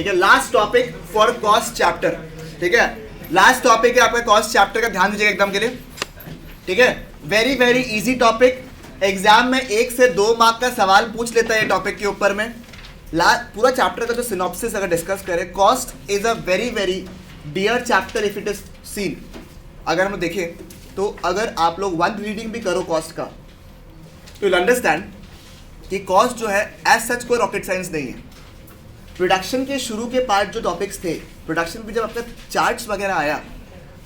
ठीक है, last topic for cost chapter, ठीक है, लास्ट टॉपिक है आपका कॉस्ट चैप्टर का, ध्यान दीजिएगा एकदम के लिए, ठीक है, very very easy topic, exam में 1 से 2 मार्क का सवाल पूछ लेता है ये टॉपिक के ऊपर में। पूरा चैप्टर का जो सिनॉप्सिस अगर डिस्कस करें, cost is a very very dear chapter if it is seen. अगर हम देखें तो अगर आप लोग वन रीडिंग भी करो कॉस्ट का तो यू अंडरस्टैंड कि कॉस्ट जो है एज सच कोई रॉकेट साइंस नहीं है। प्रोडक्शन के शुरू के पार्ट जो टॉपिक्स थे, प्रोडक्शन पे जब अपने चार्ट्स वगैरह आया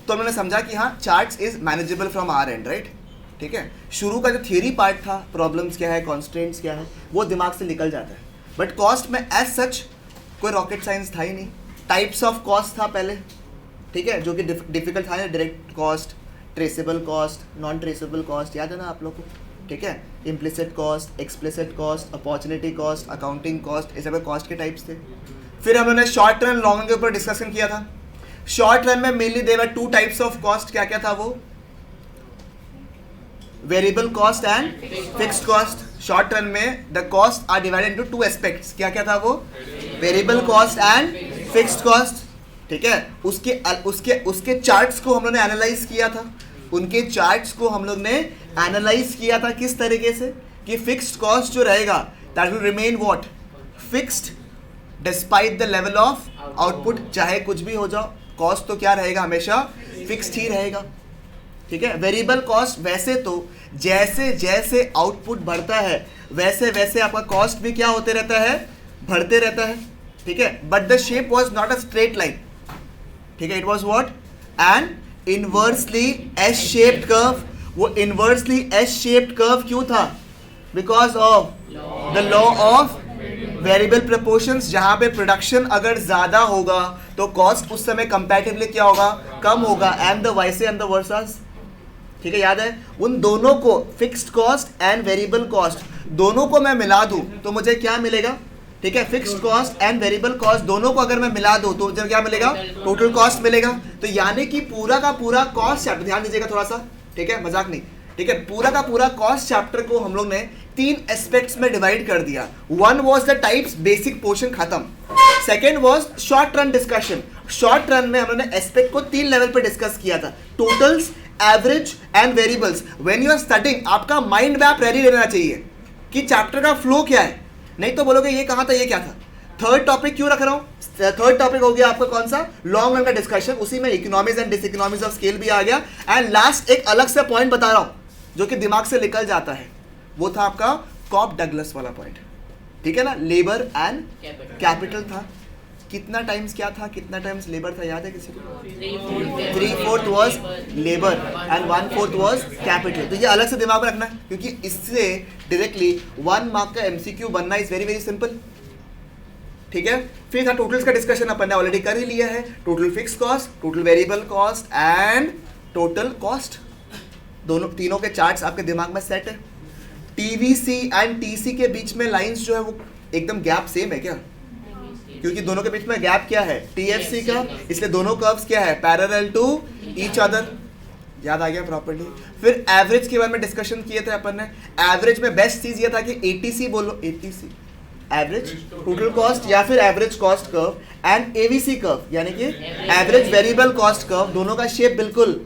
तो हमने समझा कि हाँ charts is manageable from our and, right, ठीक है। शुरू का जो थियरी पार्ट था, प्रॉब्लम्स क्या है, कॉन्स्टेंट्स क्या है, वो दिमाग से निकल जाता है। बट कॉस्ट में एज सच कोई रॉकेट साइंस था ही नहीं। टाइप्स ऑफ कॉस्ट था पहले, ठीक है, जो कि डिफिकल्ट था, direct cost, traceable cost, non traceable cost, याद है ना आप लोग को, ठीक है, implicit cost, explicit cost, opportunity cost, accounting cost, ऐसे कॉस्ट के टाइप्स थे। फिर हमने शॉर्ट रन लॉन्ग रन के ऊपर डिस्कशन किया था। शॉर्ट रन में mainly there are 2 types of cost, क्या क्या था वो, variable cost and fixed cost. Short run में the cost are divided into 2 aspects, क्या क्या था वो, variable cost and fixed cost, ठीक है। उसके चार्ट्स को हम लोग ने एनालाइज किया था, उनके चार्ट्स को हम लोग ने एनालाइज किया था किस तरीके से कि फिक्स्ड कॉस्ट जो रहेगा that will remain what, fixed despite the level of output, चाहे कुछ भी हो जाओ कॉस्ट तो क्या रहेगा, हमेशा फिक्स्ड ही रहेगा, ठीक है। वेरिएबल कॉस्ट वैसे तो जैसे जैसे आउटपुट बढ़ता है वैसे वैसे आपका कॉस्ट भी क्या होते रहता है, बढ़ते रहता है, ठीक है। But the shape was not a straight line, ठीक है, it was what, an inversely S shaped curve. वो इनवर्सली एस शेप्ड कर्व क्यों था, because of the law of variable proportions. जहां पे प्रोडक्शन अगर ज्यादा होगा तो कॉस्ट उस समय कंपैरेटिवली क्या होगा, कम होगा, and the vice and the versa, ठीक है, याद है। उन दोनों को, fixed cost and variable cost, दोनों को मैं मिला दूं तो मुझे क्या मिलेगा, ठीक है, fixed cost and variable cost दोनों को अगर मैं मिला दूं तो मुझे क्या मिलेगा, टोटल कॉस्ट मिलेगा। तो यानी कि पूरा का पूरा कॉस्ट चैप्टर, ध्यान दीजिएगा थोड़ा सा, ठीक है, मजाक नहीं, ठीक है, पूरा का पूरा कॉस्ट चैप्टर को हम लोग ने 3 एस्पेक्ट्स में डिवाइड कर दिया। 1 was the types, basic portion खत्म। Second was short run discussion. Short run में हम लोग ने एस्पेक्ट को 3 लेवल पे डिस्कस किया था, totals, average and variables. When you are studying आपका माइंड मैप रेडी रहना चाहिए कि चैप्टर का फ्लो क्या है, नहीं तो बोलोगे ये कहाँ था, ये क्या था। थर्ड टॉपिक क्यों रख रहा हूँ, थर्ड टॉपिक हो गया आपका कौन सा, लॉन्ग रन का डिस्कशन, उसी में economies and diseconomies of scale भी आ गया। एंड लास्ट एक अलग से पॉइंट बता रहा हूँ जो कि दिमाग से निकल जाता है, वो था आपका कॉप डगलस वाला पॉइंट, ठीक है ना, लेबर एंड कैपिटल था। कितना टाइम्स क्या था, कितना टाइम्स लेबर था, याद है किसी को, 3/4 was labour and 1/4 was capital. तो ये अलग से दिमाग में रखना है क्योंकि इससे डायरेक्टली 1 मार्क का एमसीक्यू बनना इज वेरी वेरी सिंपल, ठीक है। फिर था टोटल्स का डिस्कशन, अपन ने ऑलरेडी कर ही लिया है, total fix cost, total variable cost and total cost, दोनों तीनों के चार्ट्स आपके दिमाग में सेट है। टीवीसी एंड टीसी के बीच में लाइंस जो है वो एकदम गैप सेम है क्या, क्योंकि दोनों के बीच में गैप क्या है, टीएफसी का, इसलिए दोनों कर्व्स क्या है, पैरेलल टू ईच अदर, याद आ गया प्रॉपर्ली। फिर एवरेज के बारे में डिस्कशन किए थे अपन ने। एवरेज में बेस्ट चीज ये था कि एटीसी बोलो, एटीसी एवरेज टोटल कॉस्ट या फिर average cost curve, and AVC curve यानी कि एवरेज वेरिएबल कॉस्ट कर्व, दोनों का शेप बिल्कुल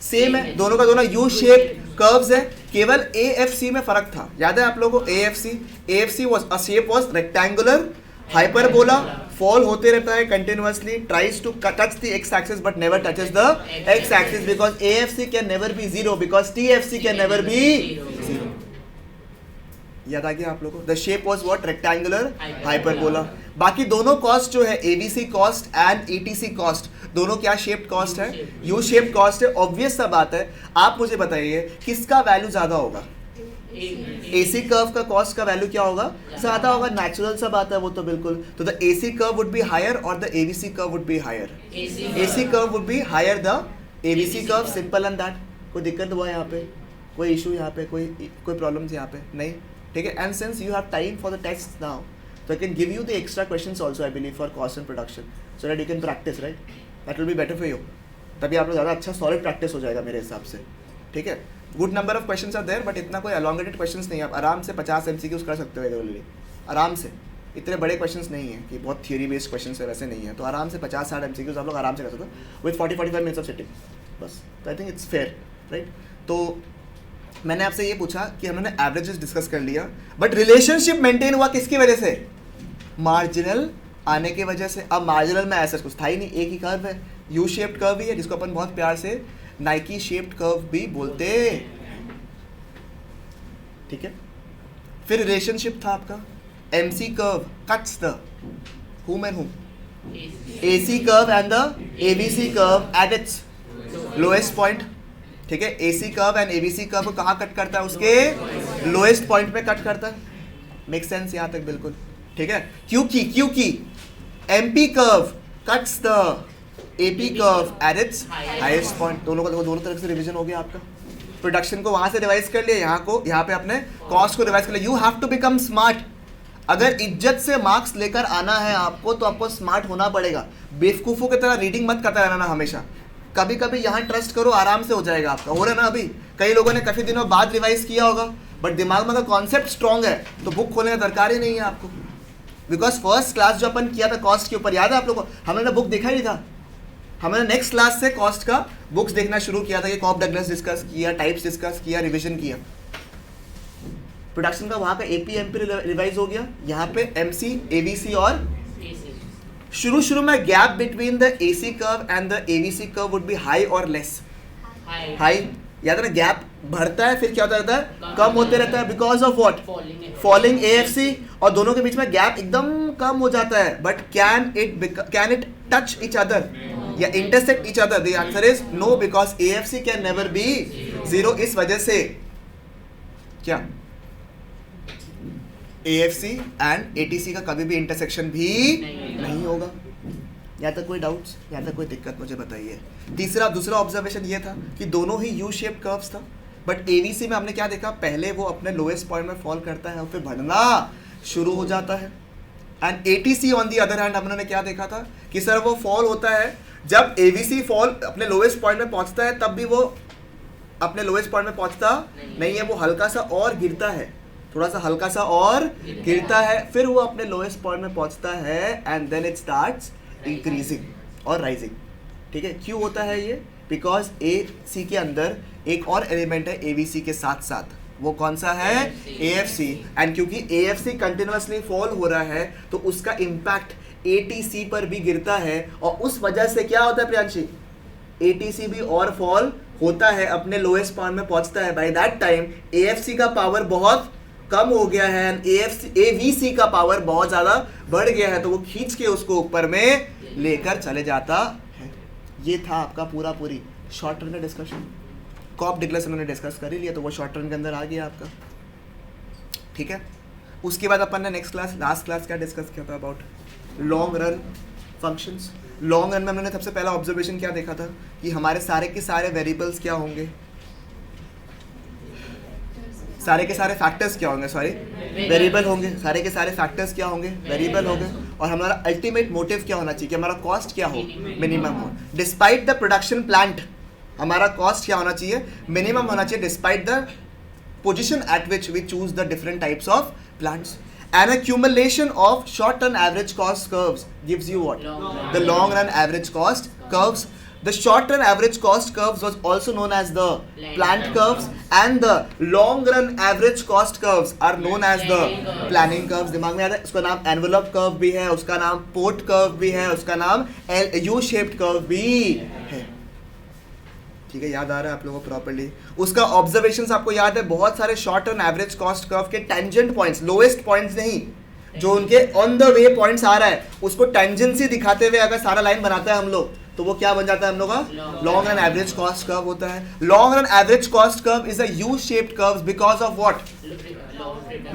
सेम है, दोनों का दोनों यू शेप कर्व्स है, केवल एएफसी में फर्क था, याद है आप लोगों को, AFC was a shape was rectangular, hyperbola fall होते रहता है continuously, tries to touch the x axis but never touches the x axis, because AFC can never be 0, because TFC can never be 0। याद आ गया आप लोगों को, the shape was what, rectangular, hyperbola. बाकी दोनों कॉस्ट जो है, ABC cost and ETC cost, दोनों क्या शेप्ड कॉस्ट है, यू शेप्ड कॉस्ट है। ऑब्वियस सा बात है, आप मुझे बताइए किसका वैल्यू ज्यादा होगा, एसी कर्व का कॉस्ट का वैल्यू क्या होगा, ज्यादा होगा, नेचुरल सा बात है वो तो बिल्कुल। तो the AC curve would be higher और the ABC curve would be higher, AC curve would be higher the ABC curve, simple and that. कोई दिक्कत हुआ यहाँ पे, कोई इशू यहाँ पे, कोई प्रॉब्लम्स यहाँ पे नहीं, ठीक है। And since you have time for the test now, so I can give you the extra questions also I believe for cost and production so that you can practice, right, that will be better for you, तभी आप लोग ज़्यादा अच्छा solid practice हो जाएगा मेरे हिसाब से, ठीक है। Good number of questions are there but इतना कोई अलॉन्गेटेड क्वेश्चंस नहीं है, आप आराम से 50 MCQs कर सकते हो रेगुलरली, आराम से, इतने बड़े क्वेश्चंस नहीं है कि बहुत थियरी बेस्ड क्वेश्चंस है, वैसे नहीं है, तो आराम से 50-60 MCQs आप लोग आराम से कर सकते हो विथ 40-45 मिनट्स ऑफ सिटिंग बस। तो I think it's fair, right. तो मैंने आपसे ये पूछा कि हमने एवरेजेस डिस्कस कर लिया, बट रिलेशनशिप मेंटेन हुआ किसकी वजह से? मार्जिनल आने की वजह से। अब मार्जिनल में ऐसा कुछ था ही नहीं, एक ही कर्व है, यू शेप्ड कर्व ही है, जिसको अपन बहुत प्यार से नाइकी शेप्ड कर्व भी बोलते हैं, ठीक है। फिर रिलेशनशिप था आपका MC curve cuts the whom and whom, AC curve and the ABC curve at its lowest point, ठीक है। AC curve and ABC curve को कहाँ कट करता है? उसके लोएस्ट पॉइंट पे कट करता है। मेक सेंस यहाँ तक? बिल्कुल, ठीक है। क्योंकि MP curve cuts the AP curve at its highest point. दोनों तरफ से रिवीजन हो गया आपका। प्रोडक्शन को वहां से रिवाइज कर लिया, यहाँ पे अपने कॉस्ट को रिवाइज कर लिया। You have to become smart. अगर इज्जत से मार्क्स लेकर आना है आपको, तो आपको स्मार्ट होना पड़ेगा। बेवकूफ़ों की तरह रीडिंग मत करता रहना ना हमेशा। कभी कभी यहाँ ट्रस्ट करो, आराम से हो जाएगा आपका। हो रहा है ना? अभी कई लोगों ने काफ़ी दिनों बाद रिवाइज किया होगा, बट दिमाग में अगर कॉन्सेप्ट स्ट्रॉन्ग है तो बुक खोलने का दरकार ही नहीं है आपको। बिकॉज फर्स्ट क्लास जो अपन किया था कॉस्ट के ऊपर, याद है आप लोगों को? हमने बुक देखा ही नहीं था। हमने नेक्स्ट क्लास से कॉस्ट का बुक्स देखना शुरू किया था। ये कॉप डगलस डिस्कस किया, टाइप्स डिस्कस किया, रिवीजन किया। प्रोडक्शन का वहाँ का AP MP रिवाइज हो गया, यहाँ पे MC ABC और शुरू में gap between the AC curve and the ABC curve would B high और लेस। हाई, याद है ना? गैप बढ़ता है, फिर क्या होता रहता है? कम होते रहता है। Because of what? Falling AFC। और दोनों के बीच में गैप एकदम कम हो जाता है। But can it touch each other या intersect each other? The answer is no, because AFC can never be 0। इस वजह से क्या AFC एंड ATC का कभी भी इंटरसेक्शन भी नहीं होगा। यहाँ तक कोई डाउट्स, यहाँ तक कोई दिक्कत मुझे बताइए। दूसरा ऑब्जर्वेशन ये था कि दोनों ही यू शेप कर्व्स था, बट AVC में हमने क्या देखा? पहले वो अपने लोएस्ट पॉइंट में फॉल करता है और फिर बढ़ना शुरू हो जाता है। And ATC on the other hand हमने क्या देखा था कि सर वो फॉल होता है जब AVC फॉल अपने लोएस्ट पॉइंट में पहुंचता है, तब भी वो अपने लोएस्ट पॉइंट में पहुंचता नहीं है, वो हल्का सा और गिरता है, थोड़ा सा हल्का सा और गिरता है, फिर वो अपने लोएस्ट पॉइंट में पहुंचता है and then it starts increasing और राइजिंग, ठीक है। क्यों होता है ये? बिकॉज AC के अंदर एक और एलिमेंट है AVC के साथ साथ, वो कौन सा है? AFC। एंड क्योंकि AFC कंटिन्यूअसली फॉल हो रहा है तो उसका इम्पैक्ट ATC पर भी गिरता है, और उस वजह से क्या होता है प्रियांशी? ATC भी और फॉल होता है, अपने लोएस्ट पॉइंट में पहुंचता है। बाय दैट टाइम AFC का पावर बहुत कम हो गया है एंड AVC का पावर बहुत ज़्यादा बढ़ गया है, तो वो खींच के उसको ऊपर में लेकर चले जाता है। ये था आपका पूरी शॉर्ट टर्म का डिस्कशन। कॉप डिगलस उन्होंने डिस्कस कर ही लिया, तो वो शॉर्ट टर्म के अंदर आ गया आपका, ठीक है। उसके बाद अपन ने लास्ट क्लास क्या डिस्कस किया था? About long run functions. Long run में हमने सबसे पहला ऑब्जर्वेशन क्या देखा था कि हमारे सारे के सारे वेरिएबल्स क्या होंगे? सारे के सारे फैक्टर्स क्या होंगे? सॉरी, वेरिएबल होंगे। सारे के सारे फैक्टर्स क्या होंगे? वेरिएबल होंगे। और हमारा अल्टीमेट मोटिव क्या होना चाहिए कि हमारा कॉस्ट क्या हो? मिनिमम हो। डिस्पाइट द प्रोडक्शन प्लांट, हमारा कॉस्ट क्या होना चाहिए? मिनिमम होना चाहिए, despite the position at which we choose the different types of plants. An accumulation of short-run average cost curves gives you what? The long-run average cost curves. The short-run average cost curves was also known as the plant curves, and the long-run average cost curves are known as the planning curves. दिमाग में आता है? उसका नाम envelope curve भी है, उसका नाम port curve भी है, उसका नाम U-shaped curve भी है, ठीक है। याद आ रहा है आप लोगों को प्रॉपर्ली? उसका ऑब्जर्वेशंस आपको याद है? बहुत सारे short term average cost curve के टेंजेंट पॉइंट्स, लोएस्ट पॉइंट्स नहीं, जो उनके ऑन द वे पॉइंट्स आ रहा है, उसको टेंजेंसी दिखाते हुए अगर सारा लाइन बनाता है हम लोग, तो वो क्या बन जाता है हम लोग का? Long run average cost curve होता है। Long run average cost curve is a U shaped curve because of what?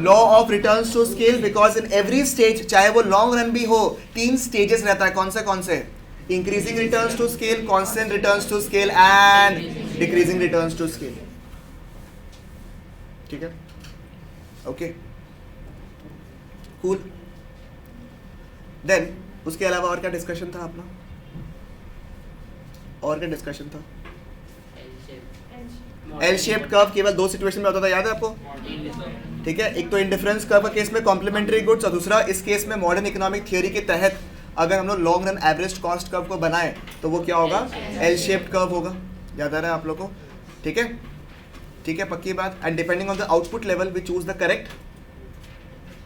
Law of returns to scale. Because in every stage, चाहे वो लॉन्ग रन भी हो, 3 स्टेजेस रहता है। कौन से? Increasing returns to scale, constant returns to scale and decreasing returns to scale, ठीक है, ओके, कूल। देन उसके अलावा और क्या डिस्कशन था अपना? और क्या डिस्कशन था? एल शेप्ड कर्व केवल 2 सिचुएशन में होता था, याद है आपको? ठीक है, एक तो इंडिफरेंस कर्व के केस में कॉम्प्लीमेंट्री गुड्स, और दूसरा इस केस में मॉडर्न इकोनॉमिक थियोरी के तहत अगर हम लोग long run average cost curve को बनाए तो वो क्या होगा, एल शेप्ड कर्व होगा। याद आ रहा है आप लोग को? ठीक है, ठीक है, पक्की बात। And depending on the output level we choose the correct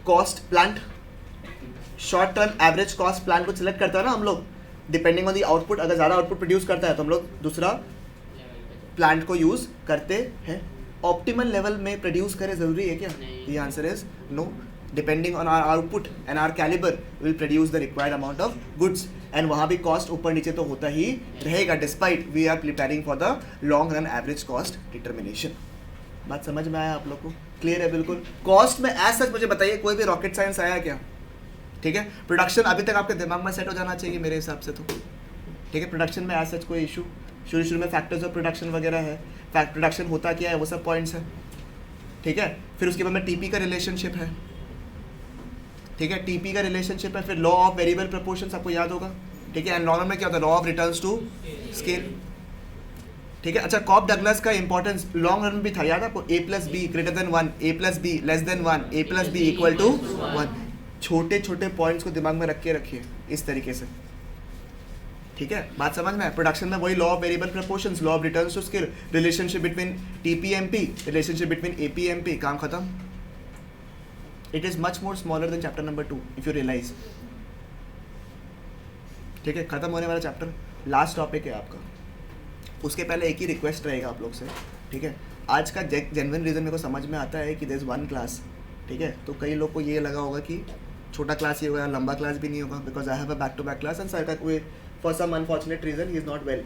cost plant. Short term average cost plan को सिलेक्ट करता है ना हम लोग, डिपेंडिंग ऑन दी आउटपुट। अगर ज़्यादा आउटपुट प्रोड्यूस करता है तो हम लोग दूसरा प्लांट को यूज़ करते हैं। ऑप्टिमल लेवल में प्रोड्यूस करें ज़रूरी है क्या? ये answer is no. Depending on our output and our caliber will produce the required amount of goods, and वहाँ भी कॉस्ट ऊपर नीचे तो होता ही रहेगा, despite we are preparing for the long run average cost determination. बात समझ में आया आप लोग को? क्लियर है बिल्कुल? कॉस्ट में एज सच मुझे बताइए कोई भी रॉकेट साइंस आया क्या? ठीक है, प्रोडक्शन अभी तक आपके दिमाग में सेट हो जाना चाहिए मेरे हिसाब से तो। ठीक है, प्रोडक्शन में एज सच कोई इशू, शुरू में फैक्टर्स ऑफ प्रोडक्शन वगैरह है, फैक्ट प्रोडक्शन होता क्या है वो सब पॉइंट्स है। ठीक है, फिर उसके बाद में टीपी का रिलेशनशिप है। ठीक है, टीपी का रिलेशनशिप है, फिर लॉ ऑफ वेरिएबल प्रपोर्शंस आपको याद होगा। ठीक है, एंड नॉर्मल में क्या होता है, law of returns to scale. ठीक है, अच्छा, कॉप डगलस का इंपॉर्टेंस लॉन्ग रन में भी था, याद आपको? A plus B greater than 1, A plus B less than 1, A plus B equal to 1। छोटे छोटे पॉइंट्स को दिमाग में रख के रखिए इस तरीके से। ठीक है, बात समझ में? प्रोडक्शन में वही law of variable proportions, law of returns to scale, relationship between TP MP, relationship between AP MP, काम खत्म। It is much more smaller than chapter number 2 if you realise. ठीक है, खत्म होने वाला चैप्टर, लास्ट टॉपिक है आपका। उसके पहले एक ही रिक्वेस्ट रहेगा आप लोग से। ठीक है, आज का जेन्युइन रीज़न मेरे को समझ में आता है कि देयर इज वन क्लास। ठीक है, तो कई लोग को ये लगा होगा कि छोटा क्लास ही होगा, लंबा क्लास भी नहीं होगा, because I have a back to back class and sir का कोई for some unfortunate reason he is not well.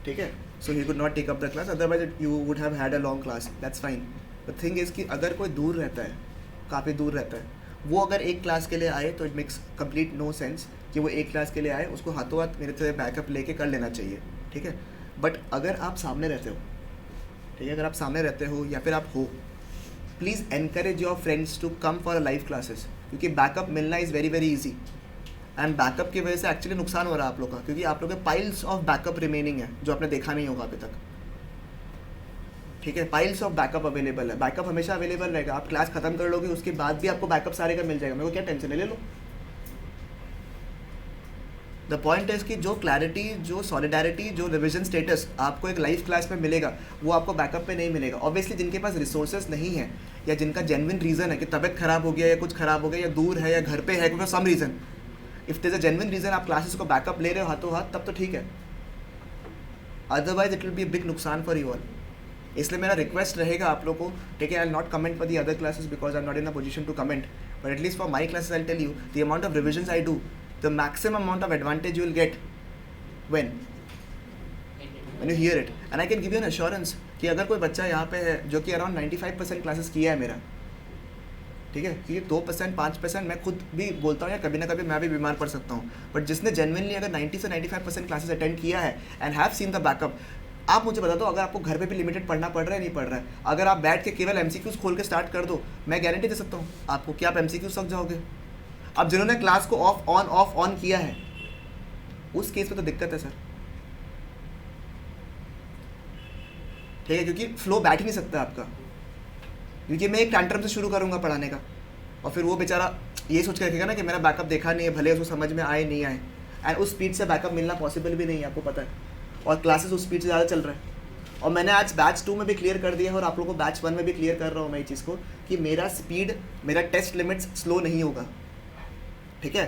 ठीक है, so he could not take up the class, otherwise you would have had a long class, that's fine. The thing is कि अगर कोई दूर रहता है, काफ़ी दूर रहता है, वो अगर एक क्लास के लिए आए तो it makes complete no sense कि वो एक क्लास के लिए आए, उसको हाथों हाथ मेरे से बैकअप लेके कर लेना चाहिए। ठीक है, बट अगर आप सामने रहते हो, ठीक है, अगर आप सामने रहते हो या फिर आप हो, please encourage your friends to come for live classes, क्योंकि बैकअप मिलना is very very easy. And backup की वजह से एक्चुअली नुकसान हो रहा है आप लोग का, क्योंकि आप लोग के पाइल्स ऑफ बैकअप रिमेनिंग है जो आपने देखा नहीं होगा अभी तक। ठीक है, पाइल्स ऑफ बैकअप अवेलेबल है, बैकअप हमेशा अवेलेबल रहेगा। आप क्लास खत्म कर लोगे उसके बाद भी आपको बैकअप सारे का मिल जाएगा, मेरे को क्या टेंशन है, ले लो। द पॉइंट इज कि जो क्लैरिटी, जो सॉलिडारिटी, जो रिविजन स्टेटस आपको एक लाइव क्लास में मिलेगा वो आपको बैकअप पे नहीं मिलेगा। ऑब्वियसली जिनके पास रिसोर्सेज नहीं है या जिनका जेन्युइन रीज़न है कि तबीयत खराब हो गया या कुछ खराब हो गया या दूर है या घर पे है for some reason, if there is a genuine reason आप क्लासेस को बैकअप ले रहे हो हाथों हाथ, तब तो ठीक है, otherwise it will be big नुकसान फॉर यू ऑल। इसलिए मेरा रिक्वेस्ट रहेगा आप लोग को, ठीक है, I will not comment for the other classes because I am not in a position to comment, but at least for my classes I tell you the amount of revisions I do, the maximum amount of advantage you will get when you hear it, and I can give you an assurance कि अगर कोई बच्चा यहाँ पे है जो कि around 95% classes किया है मेरा, ठीक है, कि 2% 5% मैं खुद भी बोलता हूँ या कभी ना कभी मैं भी बीमार पड़ सकता हूँ, बट जिसने जेन्युइनली अगर 90 से 95% क्लासेस अटेंड किया है and have seen the backup, आप मुझे बता दो अगर आपको घर पे भी लिमिटेड पढ़ना पड़ रहा है नहीं पड़ रहा है, अगर आप बैठ के केवल MCQs खोल के स्टार्ट कर दो, मैं गारंटी दे सकता हूँ आपको कि आप MCQs समझ जाओगे। अब जिन्होंने क्लास को ऑफ ऑन किया है उस केस में तो दिक्कत है सर, ठीक है, क्योंकि फ्लो बैठ ही नहीं सकता आपका, क्योंकि मैं एक टैंट्रम से शुरू करूंगा पढ़ाने का और फिर वो बेचारा ये सोच के रखेगा ना कि मेरा बैकअप देखा नहीं है, भले उसको समझ में आए नहीं आए, एंड उस स्पीड से बैकअप मिलना पॉसिबल भी नहीं है, आपको पता है, और क्लासेस उस स्पीड से ज़्यादा चल रहा है। और मैंने आज बैच 2 में भी क्लियर कर दिया है और आप लोगों को बैच 1 में भी क्लियर कर रहा हूँ मैं ये चीज़ को कि मेरा स्पीड, मेरा टेस्ट लिमिट्स स्लो नहीं होगा, ठीक है।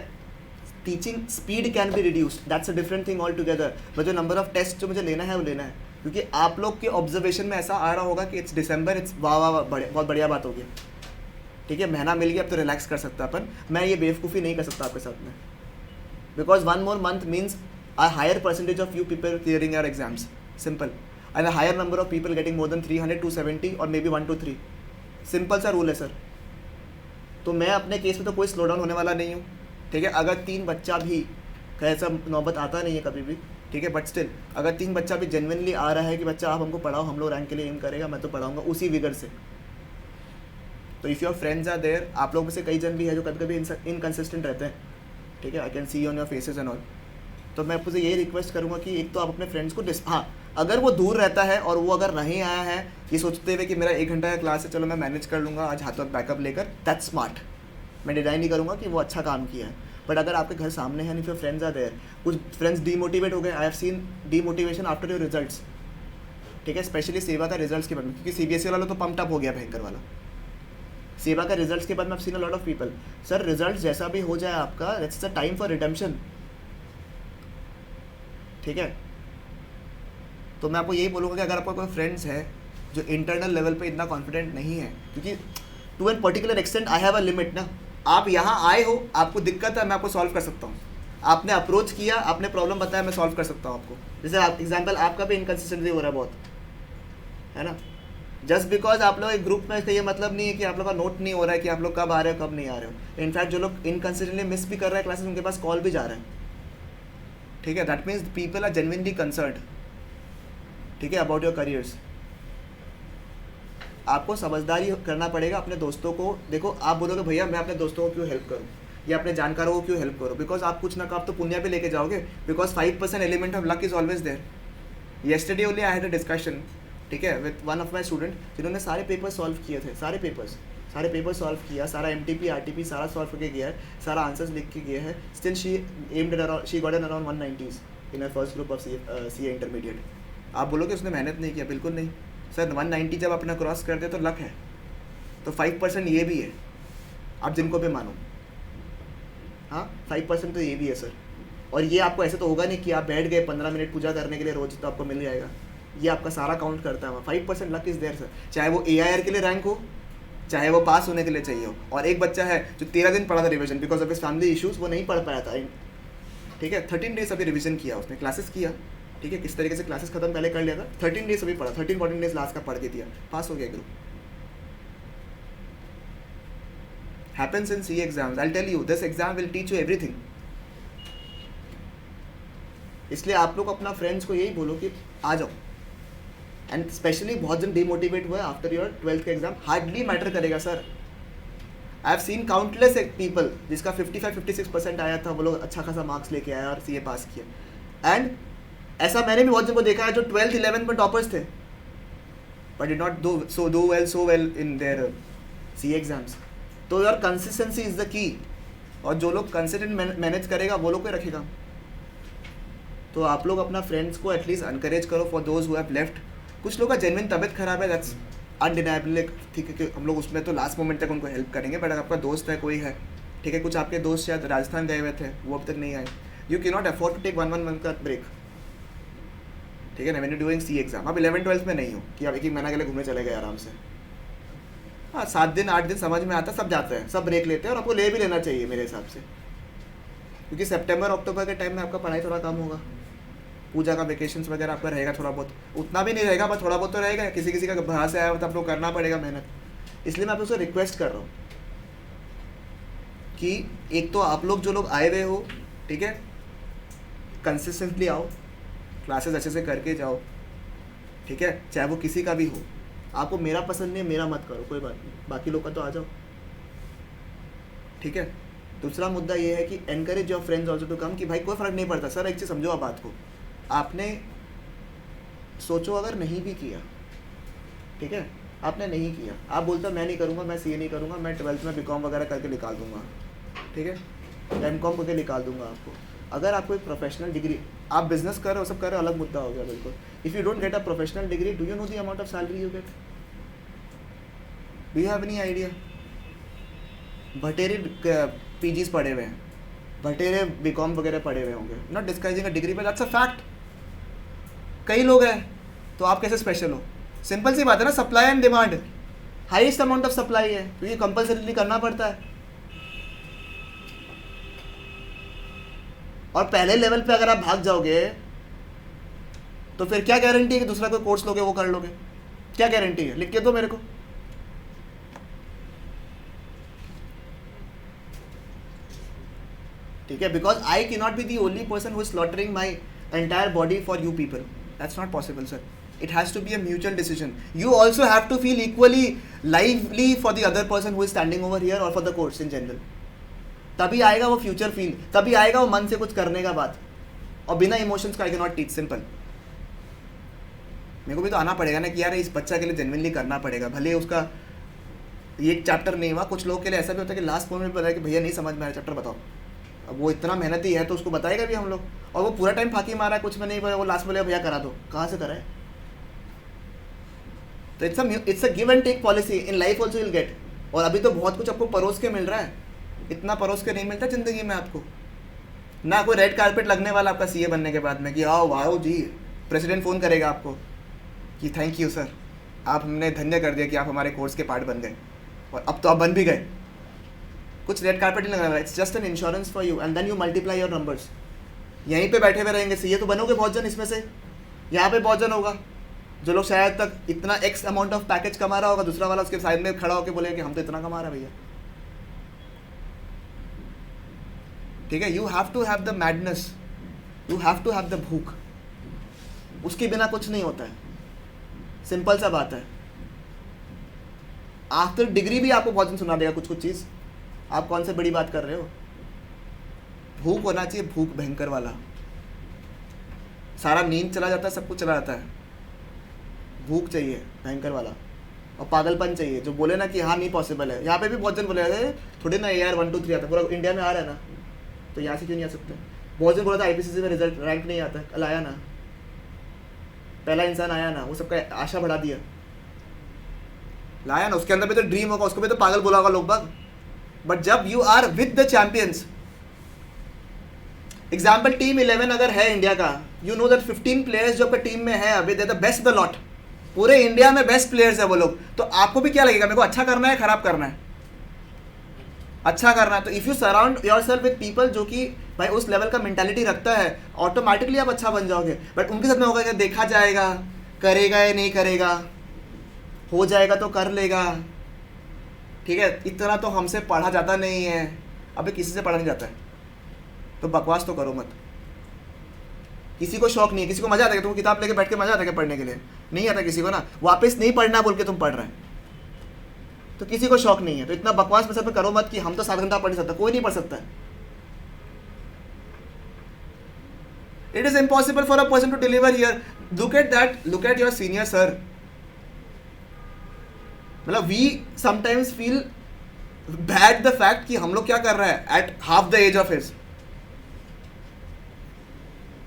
Teaching speed can be reduced, that's a different thing all together, but जो नंबर ऑफ टेस्ट जो मुझे लेना है वो लेना है, क्योंकि आप लोग के ऑब्जर्वेशन में ऐसा आ रहा होगा कि इट्स दिसंबर, इट्स वाह वाह बहुत बढ़िया बात होगी, ठीक है, महीना मिल गया अब तो रिलैक्स कर सकता अपन, मैं ये बेवकूफ़ी नहीं कर सकता आपके साथ में, because 1 more month means a higher percentage of you people clearing your exams, simple, and a higher number of people getting more than 300, 270 or maybe 1 to 3, simple सा रूल है सर। तो मैं अपने केस में तो कोई स्लो डाउन होने वाला नहीं हूँ, ठीक है। अगर 3 बच्चा भी, ऐसा नौबत आता नहीं है कभी भी, ठीक है, बट स्टिल अगर 3 बच्चा भी जेन्युइनली आ रहा है कि बच्चा आप हमको पढ़ाओ, हम लोग रैंक के लिए एम करेगा, मैं तो पढ़ाऊँगा उसी विगर से। तो if your friends are there, आप लोग में से कई जन भी है जो कभी कभी इनकन्सिस्टेंट रहते हैं, ठीक है, I can see on your faces and all, तो मैं आपसे यही रिक्वेस्ट करूँगा कि एक तो आप अपने फ्रेंड्स को अगर वो दूर रहता है और वो अगर नहीं आया है ये सोचते हुए कि मेरा 1 घंटा का क्लास है, चलो मैं मैनेज कर लूँगा आज हाथ बैकअप लेकर, दैट्स स्मार्ट। मैं डिनाई नहीं करूँगा कि वो अच्छा काम किया है, बट अगर आपके घर सामने है, नहीं फिर फ्रेंड्स आर देयर, कुछ फ्रेंड्स डीमोटिवेट हो गए, I have seen demotivation after your results, ठीक है, स्पेशली सेवा का रिजल्ट्स के बाद में, क्योंकि सीबीएसई वाला तो पम्प्ड अप हो गया भयंकर वाला। सेवा का रिजल्ट्स के बाद में seen a lot of people, sir result जैसा भी हो जाए आपका, that's the time for redemption, ठीक है। तो मैं आपको यही बोलूँगा कि अगर आपका कोई फ्रेंड्स है जो इंटरनल लेवल पे इतना कॉन्फिडेंट नहीं है, क्योंकि to an particular extent I have a limit ना, आप यहाँ आए हो, आपको दिक्कत है, मैं आपको सॉल्व कर सकता हूँ, आपने अप्रोच किया, आपने प्रॉब्लम बताया, मैं सॉल्व कर सकता हूँ आपको। जैसे आप एग्जाम्पल, आपका भी इनकन्सिस्टेंसी हो रहा है बहुत, है ना, जस्ट बिकॉज आप लोग एक ग्रुप में, ये मतलब नहीं है कि आप लोग का नोट नहीं हो रहा है कि आप लोग कब आ रहे हो कब नहीं आ रहे हो। इनफैक्ट जो लोग इनकन्सिस्टेंटली मिस भी कर रहे हैं क्लासेस, उनके पास कॉल भी जा रहे हैं, ठीक है, that means people are genuinely concerned, ठीक है, अबाउट योर करियर्स। आपको समझदारी करना पड़ेगा अपने दोस्तों को। देखो आप बोलोगे भैया मैं अपने दोस्तों को क्यों हेल्प करूँ या अपने जानकारों को क्यों हेल्प करो, बिकॉज आप कुछ ना आप तो पुण्य भी लेके जाओगे, because 5% element of luck is always there. Yesterday only I had a discussion, ठीक है, with one of my student, जिन्होंने सारे पेपर सॉल्व किए थे, सारे पेपर सॉल्व किया, सारा MTP RTP सारा सॉल्व करके गया है, सारा आंसर्स लिख के गया है, still she aimed around, she got an around 190s in her first group of CA intermediate. आप बोलोगे उसने मेहनत नहीं किया, बिल्कुल नहीं सर, 190 जब अपना क्रॉस करते तो लक है, तो 5% ये भी है, आप जिनको भी मानो, हाँ 5% तो ये भी है सर। और ये आपको ऐसे तो होगा नहीं कि आप बैठ गए 15 मिनट पूजा करने के लिए रोज तो आपको मिल जाएगा, ये आपका सारा काउंट करता है। 5% लक इज देयर सर, चाहे वो AIR के लिए रैंक हो, चाहे वो पास होने के लिए चाहिए हो। और एक बच्चा है जो 13 दिन पढ़ा था revision, because of his family issues वो नहीं पढ़ पाया था, ठीक है, 13 डेज अभी रिविजन किया उसने, क्लासेस किया, ठीक है, किस तरीके से क्लासेस खत्म पहले कर लिया था, 13 डेज अभी पढ़ा, 13-14 डेज लास्ट का पढ़ के दिया, पास हो गया group. Happens in CA exams. I'll tell you, this exam will teach you everything. इसलिए आप लोग अपना फ्रेंड्स को यही बोलो कि आ जाओ, एंड स्पेशली बहुत जन डिमोटिवेट हुआ है आफ्टर योर 12th का एग्जाम, हार्डली मैटर करेगा sir. I have seen countless people जिसका 55-56% आया था, वो लोग अच्छा खासा मार्क्स लेके आया और CA पास किया। एंड ऐसा मैंने भी बहुत जन को देखा है जो 12th-11th में टॉपर्स थे, but did not do well in their CA exams. तो your consistency is the key, और जो लोग कंसिस्टेंट मैनेज करेगा वो लोग को रखेगा। तो आप लोग अपना फ्रेंड्स को एटलीस्ट एनकरेज करो for those who have left. कुछ लोग का जेन्युइन तबियत खराब है, दैट्स अनडिनाइबल, ठीक है, कि हम लोग उसमें तो लास्ट मोमेंट तक उनको हेल्प करेंगे, बट अगर आपका दोस्त है कोई है, ठीक है, कुछ आपके दोस्त शायद राजस्थान गए हुए थे, वो अब तक नहीं आए, you can not afford to take 1 month का ब्रेक, ठीक है ना, when you doing CA exam. अब 11th-12th में नहीं हो कि आप 1 महीना के लिए घूमने चले गए आराम से, हाँ 7 दिन 8 दिन समझ में आता, सब जाते हैं, सब ब्रेक लेते हैं, और आपको ले भी लेना चाहिए मेरे हिसाब से, क्योंकि सितंबर-अक्टूबर के टाइम में आपका पढ़ाई थोड़ा कम होगा, पूजा का वेकेशंस वगैरह आपका रहेगा थोड़ा बहुत, उतना भी नहीं रहेगा, बट थोड़ा बहुत तो रहेगा, किसी किसी का बाहर से आया हो तो आप लोग करना पड़ेगा मेहनत। इसलिए मैं आप लोग से रिक्वेस्ट कर रहा हूँ कि एक तो आप लोग जो लोग आए हुए हो, ठीक है, कंसिस्टेंटली आओ, क्लासेस अच्छे से करके जाओ, ठीक है, चाहे वो किसी का भी हो। आपको मेरा पसंद नहीं है, मेरा मत करो, कोई बात नहीं, बाकी लोग का तो आ जाओ, ठीक है। दूसरा मुद्दा ये है कि encourage your friends also to come, कि भाई कोई फ़र्क नहीं पड़ता सर, एक चीज़ समझो आप बात को, आपने सोचो अगर नहीं भी किया, ठीक है, आपने नहीं किया, आप बोलते हो मैं नहीं करूँगा, मैं CA नहीं करूँगा, मैं 12th में BCom वगैरह करके निकाल दूँगा, ठीक है, MCom करके निकाल दूँगा आपको। अगर आपको एक प्रोफेशनल डिग्री, आप बिजनेस कर रहे हो, सब कर रहे हो, अलग मुद्दा हो गया बिल्कुल। If you don't get a professional degree, do you know the amount of salary you get? Do you have any idea? भटेरे PGs पढ़े हुए हैं, भटेरे BCom वगैरह पढ़े हुए होंगे, not discussing a degree, but that's a fact. कई लोग हैं, तो आप कैसे स्पेशल हो? सिंपल सी बात है ना, supply and demand, highest amount of supply है, क्योंकि कंपल्सरीली करना पड़ता है। और पहले लेवल पे अगर आप भाग जाओगे तो फिर क्या गारंटी है कि दूसरा कोई कोर्स लोगे वो कर लोगे? क्या गारंटी है? लिख के दो मेरे को। ठीक है, because I can not be the only person who is slaughtering my entire body for you people, that's not possible sir. It has to be a mutual decision. You also have to feel equally lively for the other person who is standing over here or for the course in general. तभी आएगा वो future feel, तभी आएगा वो मन से कुछ करने का बात, और बिना इमोशंस का I can not teach, simple. मेरे को भी तो आना पड़ेगा ना कि यार इस बच्चा के लिए जेन्युइनली करना पड़ेगा, भले उसका ये एक चैप्टर नहीं हुआ। कुछ लोग के लिए ऐसा भी होता है कि लास्ट मोमेंट में पता है कि भैया नहीं समझ में आ रहा चैप्टर बताओ, अब वो इतना मेहनती है तो उसको बताएगा भी हम लोग, और वो पूरा टाइम फाकी मारा है कुछ में नहीं, वो लास्ट में बोलेगा भैया करा दो, कहाँ से कराए? तो it's a give and take policy in life also will get. और अभी तो बहुत कुछ आपको परोस के मिल रहा है, इतना परोस के नहीं मिलता ज़िंदगी में आपको। ना कोई रेड कारपेट लगने वाला आपका सीए बनने के बाद में कि आओ वाओ जी, प्रेसिडेंट फ़ोन करेगा आपको कि थैंक यू सर, आप हमने धन्य कर दिया कि आप हमारे कोर्स के पार्ट बन गए, और अब तो आप बन भी गए। कुछ रेड कारपेट नहीं लगने वाला, it's just an insurance for you and then you multiply your numbers. यहीं पे बैठे हुए रहेंगे, सीए तो बनोगे बहुत जन इसमें से, यहाँ पे बहुत जन होगा जो लोग शायद तक इतना एक्स अमाउंट ऑफ पैकेज कमा रहा होगा, दूसरा वाला उसके साइड में खड़ा होकर बोलेगा कि हम तो इतना कमा रहे हैं भैया। ठीक है, you have to have the madness, you have to have the भूख, उसके बिना कुछ नहीं होता है, सिंपल सा बात है। आफ्टर डिग्री भी आपको बहुत जन सुना देगा कुछ कुछ चीज़, आप कौन से बड़ी बात कर रहे हो। भूख होना चाहिए, भूख भयंकर वाला, सारा नींद चला जाता है, सब कुछ चला जाता है, भूख चाहिए भयंकर वाला, और पागलपन चाहिए जो बोले ना कि हाँ नहीं पॉसिबल है। यहाँ पे भी बहुत जन बोले थोड़ी ना यार 1 2 3 आता, पूरा इंडिया में आ रहा है ना, तो यहाँ से क्यों नहीं आ सकते। बहुत जन बोला था आईपीसीसी में रिजल्ट रैंक नहीं आता, कल आया ना, पहला इंसान आया ना, वो सबका आशा बढ़ा दिया, लाया ना, उसके अंदर भी तो ड्रीम होगा, उसको भी तो पागल बोला होगा लोग बाग। बट जब you are with the champions, example team 11 अगर है इंडिया का, यू नो दैट 15 प्लेयर्स जो आपके टीम में है अभी, दे द बेस्ट द लॉट, पूरे इंडिया में बेस्ट प्लेयर्स है वो लोग, तो आपको भी क्या लगेगा, मेरे को अच्छा करना है खराब करना है, अच्छा करना है। तो if you surround your self with people जो कि भाई उस लेवल का मेंटालिटी रखता है, ऑटोमेटिकली आप अच्छा बन जाओगे। बट उनके साथ में होगा कि देखा जाएगा, करेगा या नहीं करेगा, हो जाएगा तो कर लेगा, ठीक है, इतना तो हमसे पढ़ा जाता नहीं है, अभी किसी से पढ़ा नहीं जाता है, तो बकवास तो करो मत। किसी को शौक नहीं है, किसी को मजा आता है, तुमको किताब लेके बैठ के मजा आता है पढ़ने के लिए, नहीं आता किसी को ना, वापस नहीं पढ़ना बोल के तुम पढ़ रहे हैं, तो किसी को शौक नहीं है। तो इतना बकवास में सब करो मत कि हम तो 7 घंटा पढ़ नहीं सकता, कोई नहीं पढ़ सकता है। It is impossible for a person to deliver here. Look at that, look at your senior sir, मतलब we sometimes feel bad the fact कि हम लोग क्या कर रहे हैं at half the age of his,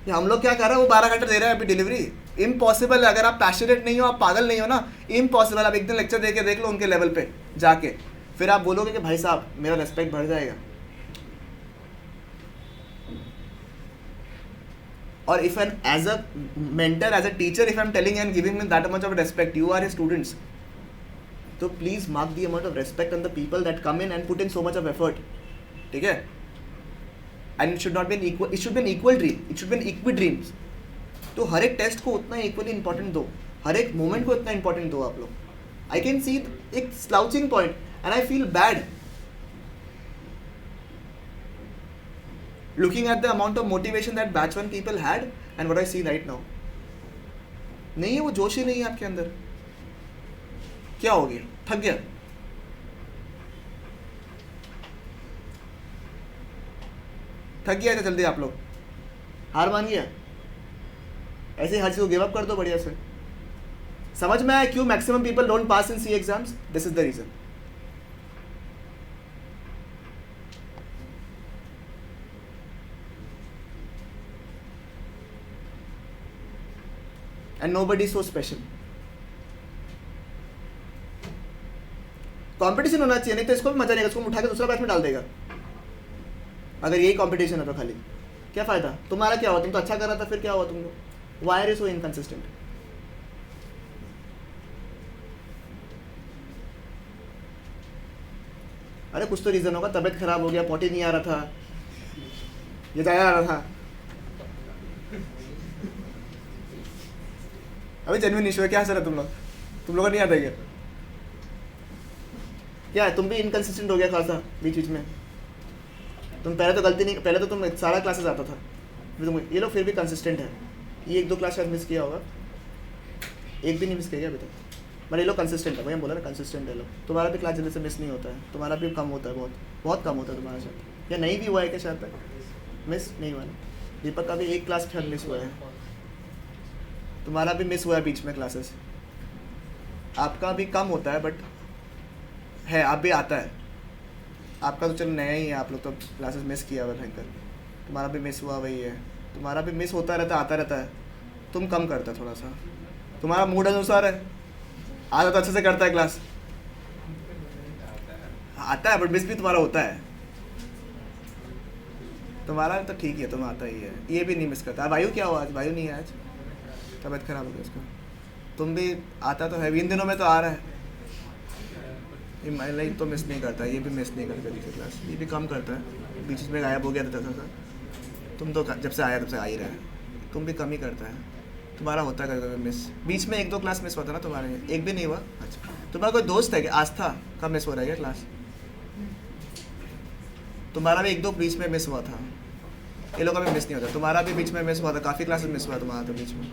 हम लोग क्या कर रहे हैं, वो 12 घंटे दे रहे हैं अभी डिलीवरी। इम्पॉसिबल है, अगर आप पैशनेट नहीं हो, आप पागल नहीं हो ना, इम्पॉसिबल। आप एक दिन लेक्चर दे के देख लो उनके लेवल पे जाके, फिर आप बोलोगे कि भाई साहब मेरा रेस्पेक्ट बढ़ जाएगा। और if an as a mentor, as a teacher, if I am telling and giving me that much of respect, you are his students, तो please mark the amount of respect on the people that come in and put in so much of effort, ठीक है। And it should not be an equal, it should be an equal dream, it should be an equi dreams. तो हर एक test को उतना equally important दो, हर एक moment को इतना इंपॉर्टेंट दो आप लोग। आई कैन सी एक slouching point and I feel bad looking at the amount of motivation that batch 1 people had and what I see right now. नहीं है, वो जोश ही नहीं है आपके अंदर। क्या हो गया, थक गया, थक गया था जल्दी, आप लोग हार मान गया, ऐसे हर चीज को गिव अप कर दो बढ़िया से। समझ में आया क्यों maximum people don't pass in C exams? This is the reason. And nobody is so special. Competition होना चाहिए, नहीं तो इसको भी मजा नहीं आएगा, इसको उठा के दूसरा बैच में डाल देगा। अगर यही कंपटीशन है तो खाली क्या फायदा, तुम्हारा क्या हुआ, तुम तो अच्छा कर रहा था, फिर क्या हुआ तुमको? Why are you so inconsistent? अरे कुछ तो रीजन होगा, तबीयत खराब हो गया, पॉटी नहीं आ रहा था, ये जाया आ रहा था, अभी जेन्युइन इशू है। क्या सर है तुम लोग को नहीं आता क्या? क्या है, तुम भी इनकंसिस्टेंट हो गया खासा बीच बीच में। तुम पहले तो गलती नहीं, पहले तो तुम सारा क्लासेस आता था, फिर तुम ये लोग फिर भी कंसिस्टेंट है। ये 1 2 क्लास शायद मिस किया होगा, एक भी नहीं मिस किया अभी तक, पर ये लोग कंसिस्टेंट है। वही हम बोला ना, कंसिस्टेंट है लोग। तुम्हारा भी क्लास जल्दी से मिस नहीं होता है, तुम्हारा भी कम होता है, बहुत कम होता है तुम्हारा शायद, या नहीं भी हुआ है क्या शायद तक मिस नहीं हुआ है। दीपक का भी 1 क्लास शायद मिस हुआ है, तुम्हारा भी मिस हुआ है बीच में क्लासेस, आपका भी कम होता है बट है, आप भी आता है, आपका तो चलो नया ही है, आप लोग तो क्लासेस मिस किया हुआ भयंकर, तुम्हारा भी मिस हुआ वही है, तुम्हारा भी मिस होता रहता आता रहता है, तुम कम करता है थोड़ा सा, तुम्हारा मूड अनुसार है, आता तो अच्छे से करता है क्लास, आता है बट मिस भी तुम्हारा होता है, तुम्हारा तो ठीक है, तुम आता ही है, ये भी नहीं मिस करता। वायु क्या हुआ आज, वायु नहीं है आज, तबीयत खराब हो गई उसका, तुम भी आता तो है, इन दिनों में तो आ रहा है, ये तो मिस नहीं करता, ये भी मिस नहीं करता बीच क्लास, ये भी कम करता है, बीच में गायब हो गया था, तुम तो जब से आया तब से आ ही रहा है, तुम भी कम ही करता है, तुम्हारा होता है कभी मिस, बीच में 1-2 क्लास मिस होता ना तुम्हारे, एक भी नहीं हुआ। अच्छा, तुम्हारा कोई दोस्त है कि आस्था का मिस हो रहा है क्या क्लास, तुम्हारा भी 1-2 बीच में मिस हुआ था, ये लोग का भी मिस नहीं होता, तुम्हारा भी बीच में मिस हुआ था, काफ़ी क्लासेस मिस हुआ तुम्हारा तो बीच में,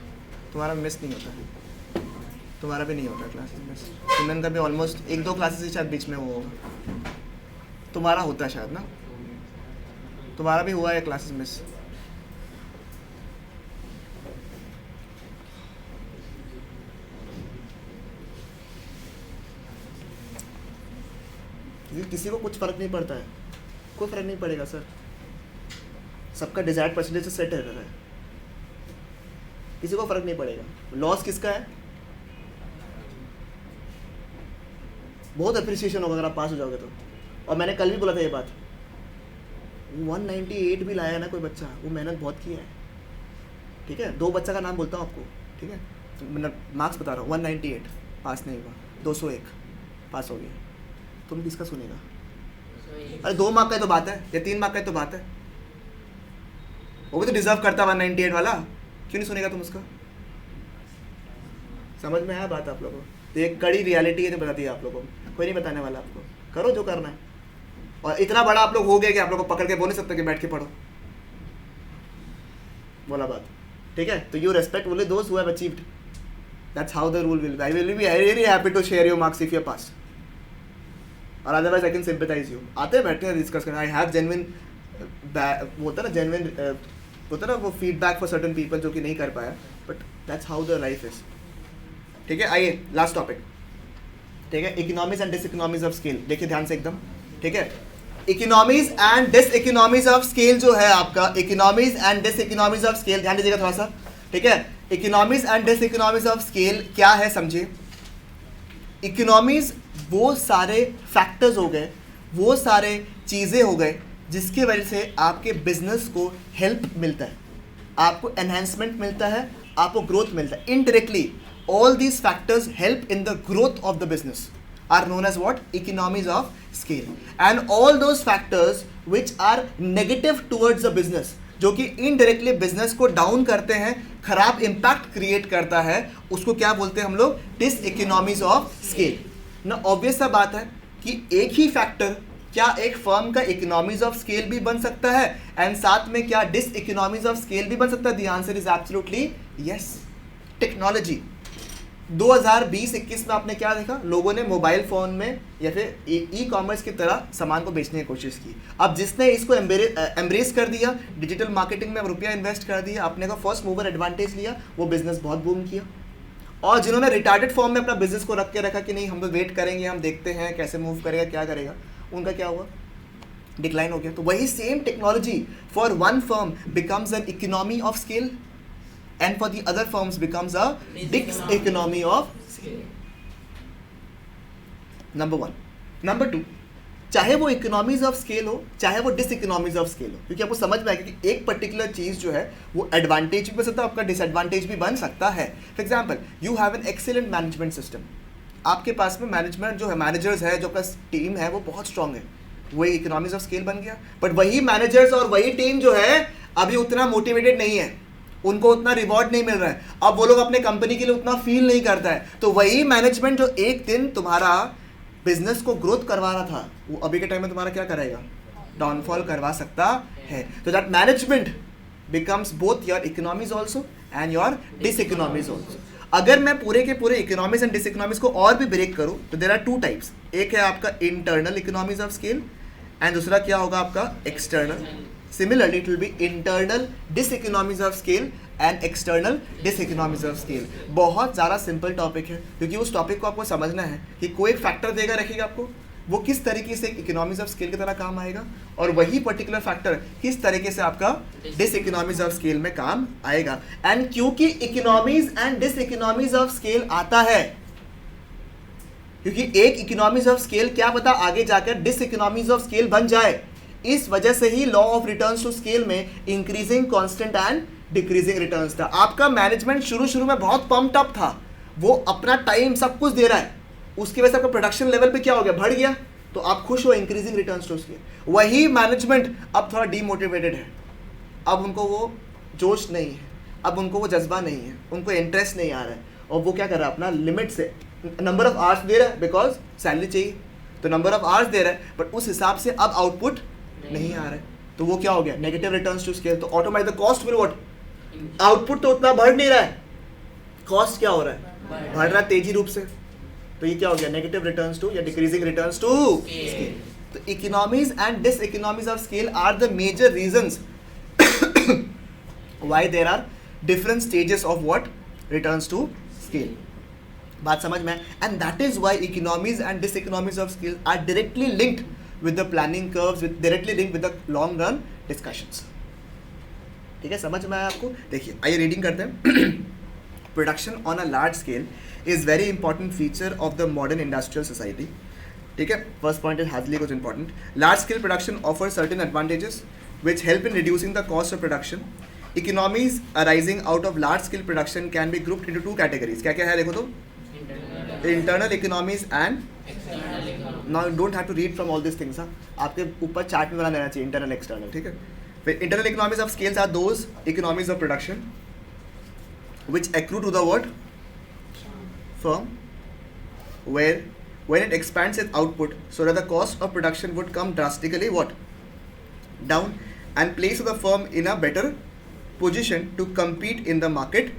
तुम्हारा मिस नहीं होता, तुम्हारा भी नहीं होता क्लासेस मिस, सिमरन का भी ऑलमोस्ट 1-2 क्लासेस ही शायद बीच में वो होगा, तुम्हारा होता है शायद ना, तुम्हारा भी हुआ है क्लासेस मिस। किसी को कुछ फर्क नहीं पड़ता है, कोई फर्क नहीं पड़ेगा सर, सबका डिजायर्ड परसेंटेज सेट रहता है, किसी को फर्क नहीं पड़ेगा, लॉस किसका है, बहुत अप्रिसिएशन होगा अगर आप पास हो जाओगे तो, और मैंने कल भी बोला था ये बात, 198 भी लाया है ना कोई बच्चा, वो मेहनत बहुत की है, ठीक है, 2 बच्चा का नाम बोलता हूँ आपको, ठीक है, तो मतलब मार्क्स बता रहा हूँ, 198 पास नहीं हुआ, 201 पास हो गया, तुम किसका सुनेगा, अरे 2 मार्क का तो बात है या 3 मार्क का तो बात है, वो भी तो डिजर्व करता 198 वाला, क्यों नहीं सुनेगा तुम उसका, समझ में आया बात आप लोगों को, तो एक कड़ी रियलिटी है जो बताती है आप लोगों को, कोई नहीं बताने वाला आपको, करो जो करना है, और इतना बड़ा आप लोग हो गए कि आप लोग को पकड़ के बोल नहीं सकते कि बैठ के पढ़ो, बोला बात, ठीक है, तो you respect only those who have achieved, that's how the rule will be, I will be very happy to share your marks if you pass, और otherwise I can sympathise you, आते हैं बैठते हैं डिस्कस करना, I have genuine होता है ना, genuine होता है ना वो फीडबैक फॉर सर्टेन पीपल जो कि नहीं कर पाया, but that's how the life is, ठीक है। आइए लास्ट टॉपिक, ठीक है, economies and diseconomies of scale, देखिए ध्यान से एकदम, ठीक है, economies and diseconomies of scale जो है आपका, economies and diseconomies of scale, ध्यान दीजिएगा थोड़ा सा, ठीक है, economies and diseconomies of scale क्या है समझिए, इकोनॉमीज वो सारे फैक्टर्स हो गए, वो सारे चीज़ें हो गए जिसकी वजह से आपके बिजनेस को हेल्प मिलता है, आपको एनहांसमेंट मिलता है, आपको ग्रोथ मिलता है, indirectly all these factors help in the growth of the business are known as what, economies of scale, and all those factors which are negative towards the business, जो कि indirectly business को down करते हैं, खराब impact create करता है, उसको क्या बोलते हैं हम लोग, डिस इकोनॉमीज ऑफ स्केल ना। ऑब्वियस सा बात है कि एक ही फैक्टर क्या एक फर्म का इकोनॉमीज ऑफ स्केल भी बन सकता है, एंड साथ में क्या डिस इकोनॉमीज ऑफ स्केल भी बन सकता है, the answer is absolutely yes. Technology 2020-21 में आपने क्या देखा, लोगों ने मोबाइल फ़ोन में या फिर ई कॉमर्स की तरह सामान को बेचने की कोशिश की, अब जिसने इसको एम्ब्रेस कर दिया, डिजिटल मार्केटिंग में रुपया इन्वेस्ट कर दिया, अपने का फर्स्ट मूवर एडवांटेज लिया, वो बिजनेस बहुत बूम किया, और जिन्होंने रिटार्डेड फॉर्म में अपना बिजनेस को रख के रखा कि नहीं हम तो वेट करेंगे, हम देखते हैं कैसे मूव करेगा क्या करेगा, उनका क्या हुआ, डिक्लाइन हो गया। तो वही same technology for one firm becomes an economy of scale, and for the other firms becomes a dis economy of scale. Number 1. Number 2, चाहे वो इकोनॉमीज ऑफ स्केल हो, चाहे वो डिस इकोनॉमीज ऑफ स्केल हो, क्योंकि आपको समझ में आएगा कि एक पर्टिकुलर चीज़ जो है वो एडवांटेज भी बन सकता है, आपका डिसएडवांटेज भी बन सकता है। For example, you have an excellent management system, आपके पास में मैनेजमेंट जो है, मैनेजर्स है, जो आपका टीम है वो बहुत स्ट्रांग है, वही इकोनॉमीज ऑफ स्केल बन गया। बट वही मैनेजर्स और वही टीम जो है अभी उतना मोटिवेटेड नहीं है, उनको उतना रिवॉर्ड नहीं मिल रहा है, अब वो लोग अपने कंपनी के लिए उतना फील नहीं करता है, तो वही मैनेजमेंट जो एक दिन तुम्हारा बिजनेस को ग्रोथ करवा रहा था, वो अभी के टाइम में तुम्हारा क्या करेगा, डाउनफॉल करवा सकता है। तो that management becomes both your economies also and your diseconomies also. अगर मैं पूरे के पूरे इकोनॉमीज एंड डिस इकोनॉमीज को और भी ब्रेक करूँ तो देयर आर 2 टाइप्स, एक है आपका internal economies of scale and दूसरा क्या होगा आपका external Similarly, it will be internal diseconomies of scale and external diseconomies of scale. बहुत ज़्यादा सिंपल टॉपिक है, क्योंकि उस टॉपिक को आपको समझना है कि कोई एक फैक्टर देगा रखेगा आपको, वो किस तरीके से इकोनॉमीज ऑफ स्केल की तरह काम आएगा, और वही पर्टिकुलर फैक्टर किस तरीके से आपका डिसइकोनॉमीज ऑफ स्केल में काम आएगा. एंड क्योंकि economies and diseconomies of scale आता है, क्योंकि एक इकोनॉमीज ऑफ स्केल क्या पता आगे जाकर डिसइकोनॉमीज ऑफ स्केल बन जाए, इस वजह से ही law of returns to scale में increasing constant and decreasing returns था. आपका मैनेजमेंट शुरू में बहुत पम्प्ड अप था, वो अपना टाइम सब कुछ दे रहा है, उसकी वजह से आपका प्रोडक्शन लेवल पे क्या हो गया, बढ़ गया, तो आप खुश हो, इंक्रीजिंग रिटर्न्स टू स्केल. वही मैनेजमेंट अब थोड़ा डीमोटिवेटेड है, अब उनको वो जोश नहीं है, अब उनको वो जज्बा नहीं है, उनको इंटरेस्ट नहीं आ रहा है, और वो क्या कर रहा है, अपना लिमिट से नंबर ऑफ आवर्स दे रहा है, बिकॉज सैलरी चाहिए, तो नंबर ऑफ आवर्स दे रहा है, बट उस हिसाब से अब आउटपुट नहीं आ रहा है, तो वो क्या हो गया, नेगेटिव रिटर्न्स टू स्केल. तो automatic the cost will what, output तो उतना बढ़ नहीं रहा है, कॉस्ट क्या हो रहा है, बढ़ रहा है तेजी रूप से, तो ये क्या हो गया, नेगेटिव रिटर्न्स टू या डिक्रीजिंग रिटर्न्स टू स्केल. तो economies and diseconomies of scale are the major reasons why there are different stages of what, returns to scale. बात समझ में? And that is why economies and diseconomies of scale are directly linked with the planning curves, with directly linked with the long run discussions. ठीक है, समझ में आया आपको? देखिए, आइए रीडिंग करते हैं. Production on a large scale is very important feature of the modern industrial society. ठीक है, फर्स्ट पॉइंट इज हार्डली कुछ important. Large scale production offer certain advantages which help in reducing the cost of production. Economies arising out of large scale production can be grouped into two categories. क्या क्या है देखो तो, internal economies and now you don't have to read from all these things. आपके ऊपर chart में बना लेना चाहिए इंटरनल एक्सटर्नल. ठीक है, फिर internal economies of scales are those economies of production which accrue to the what, firm, where when it expands its output so that the cost of production would come drastically what, down, and place the firm in a better position to compete in the market.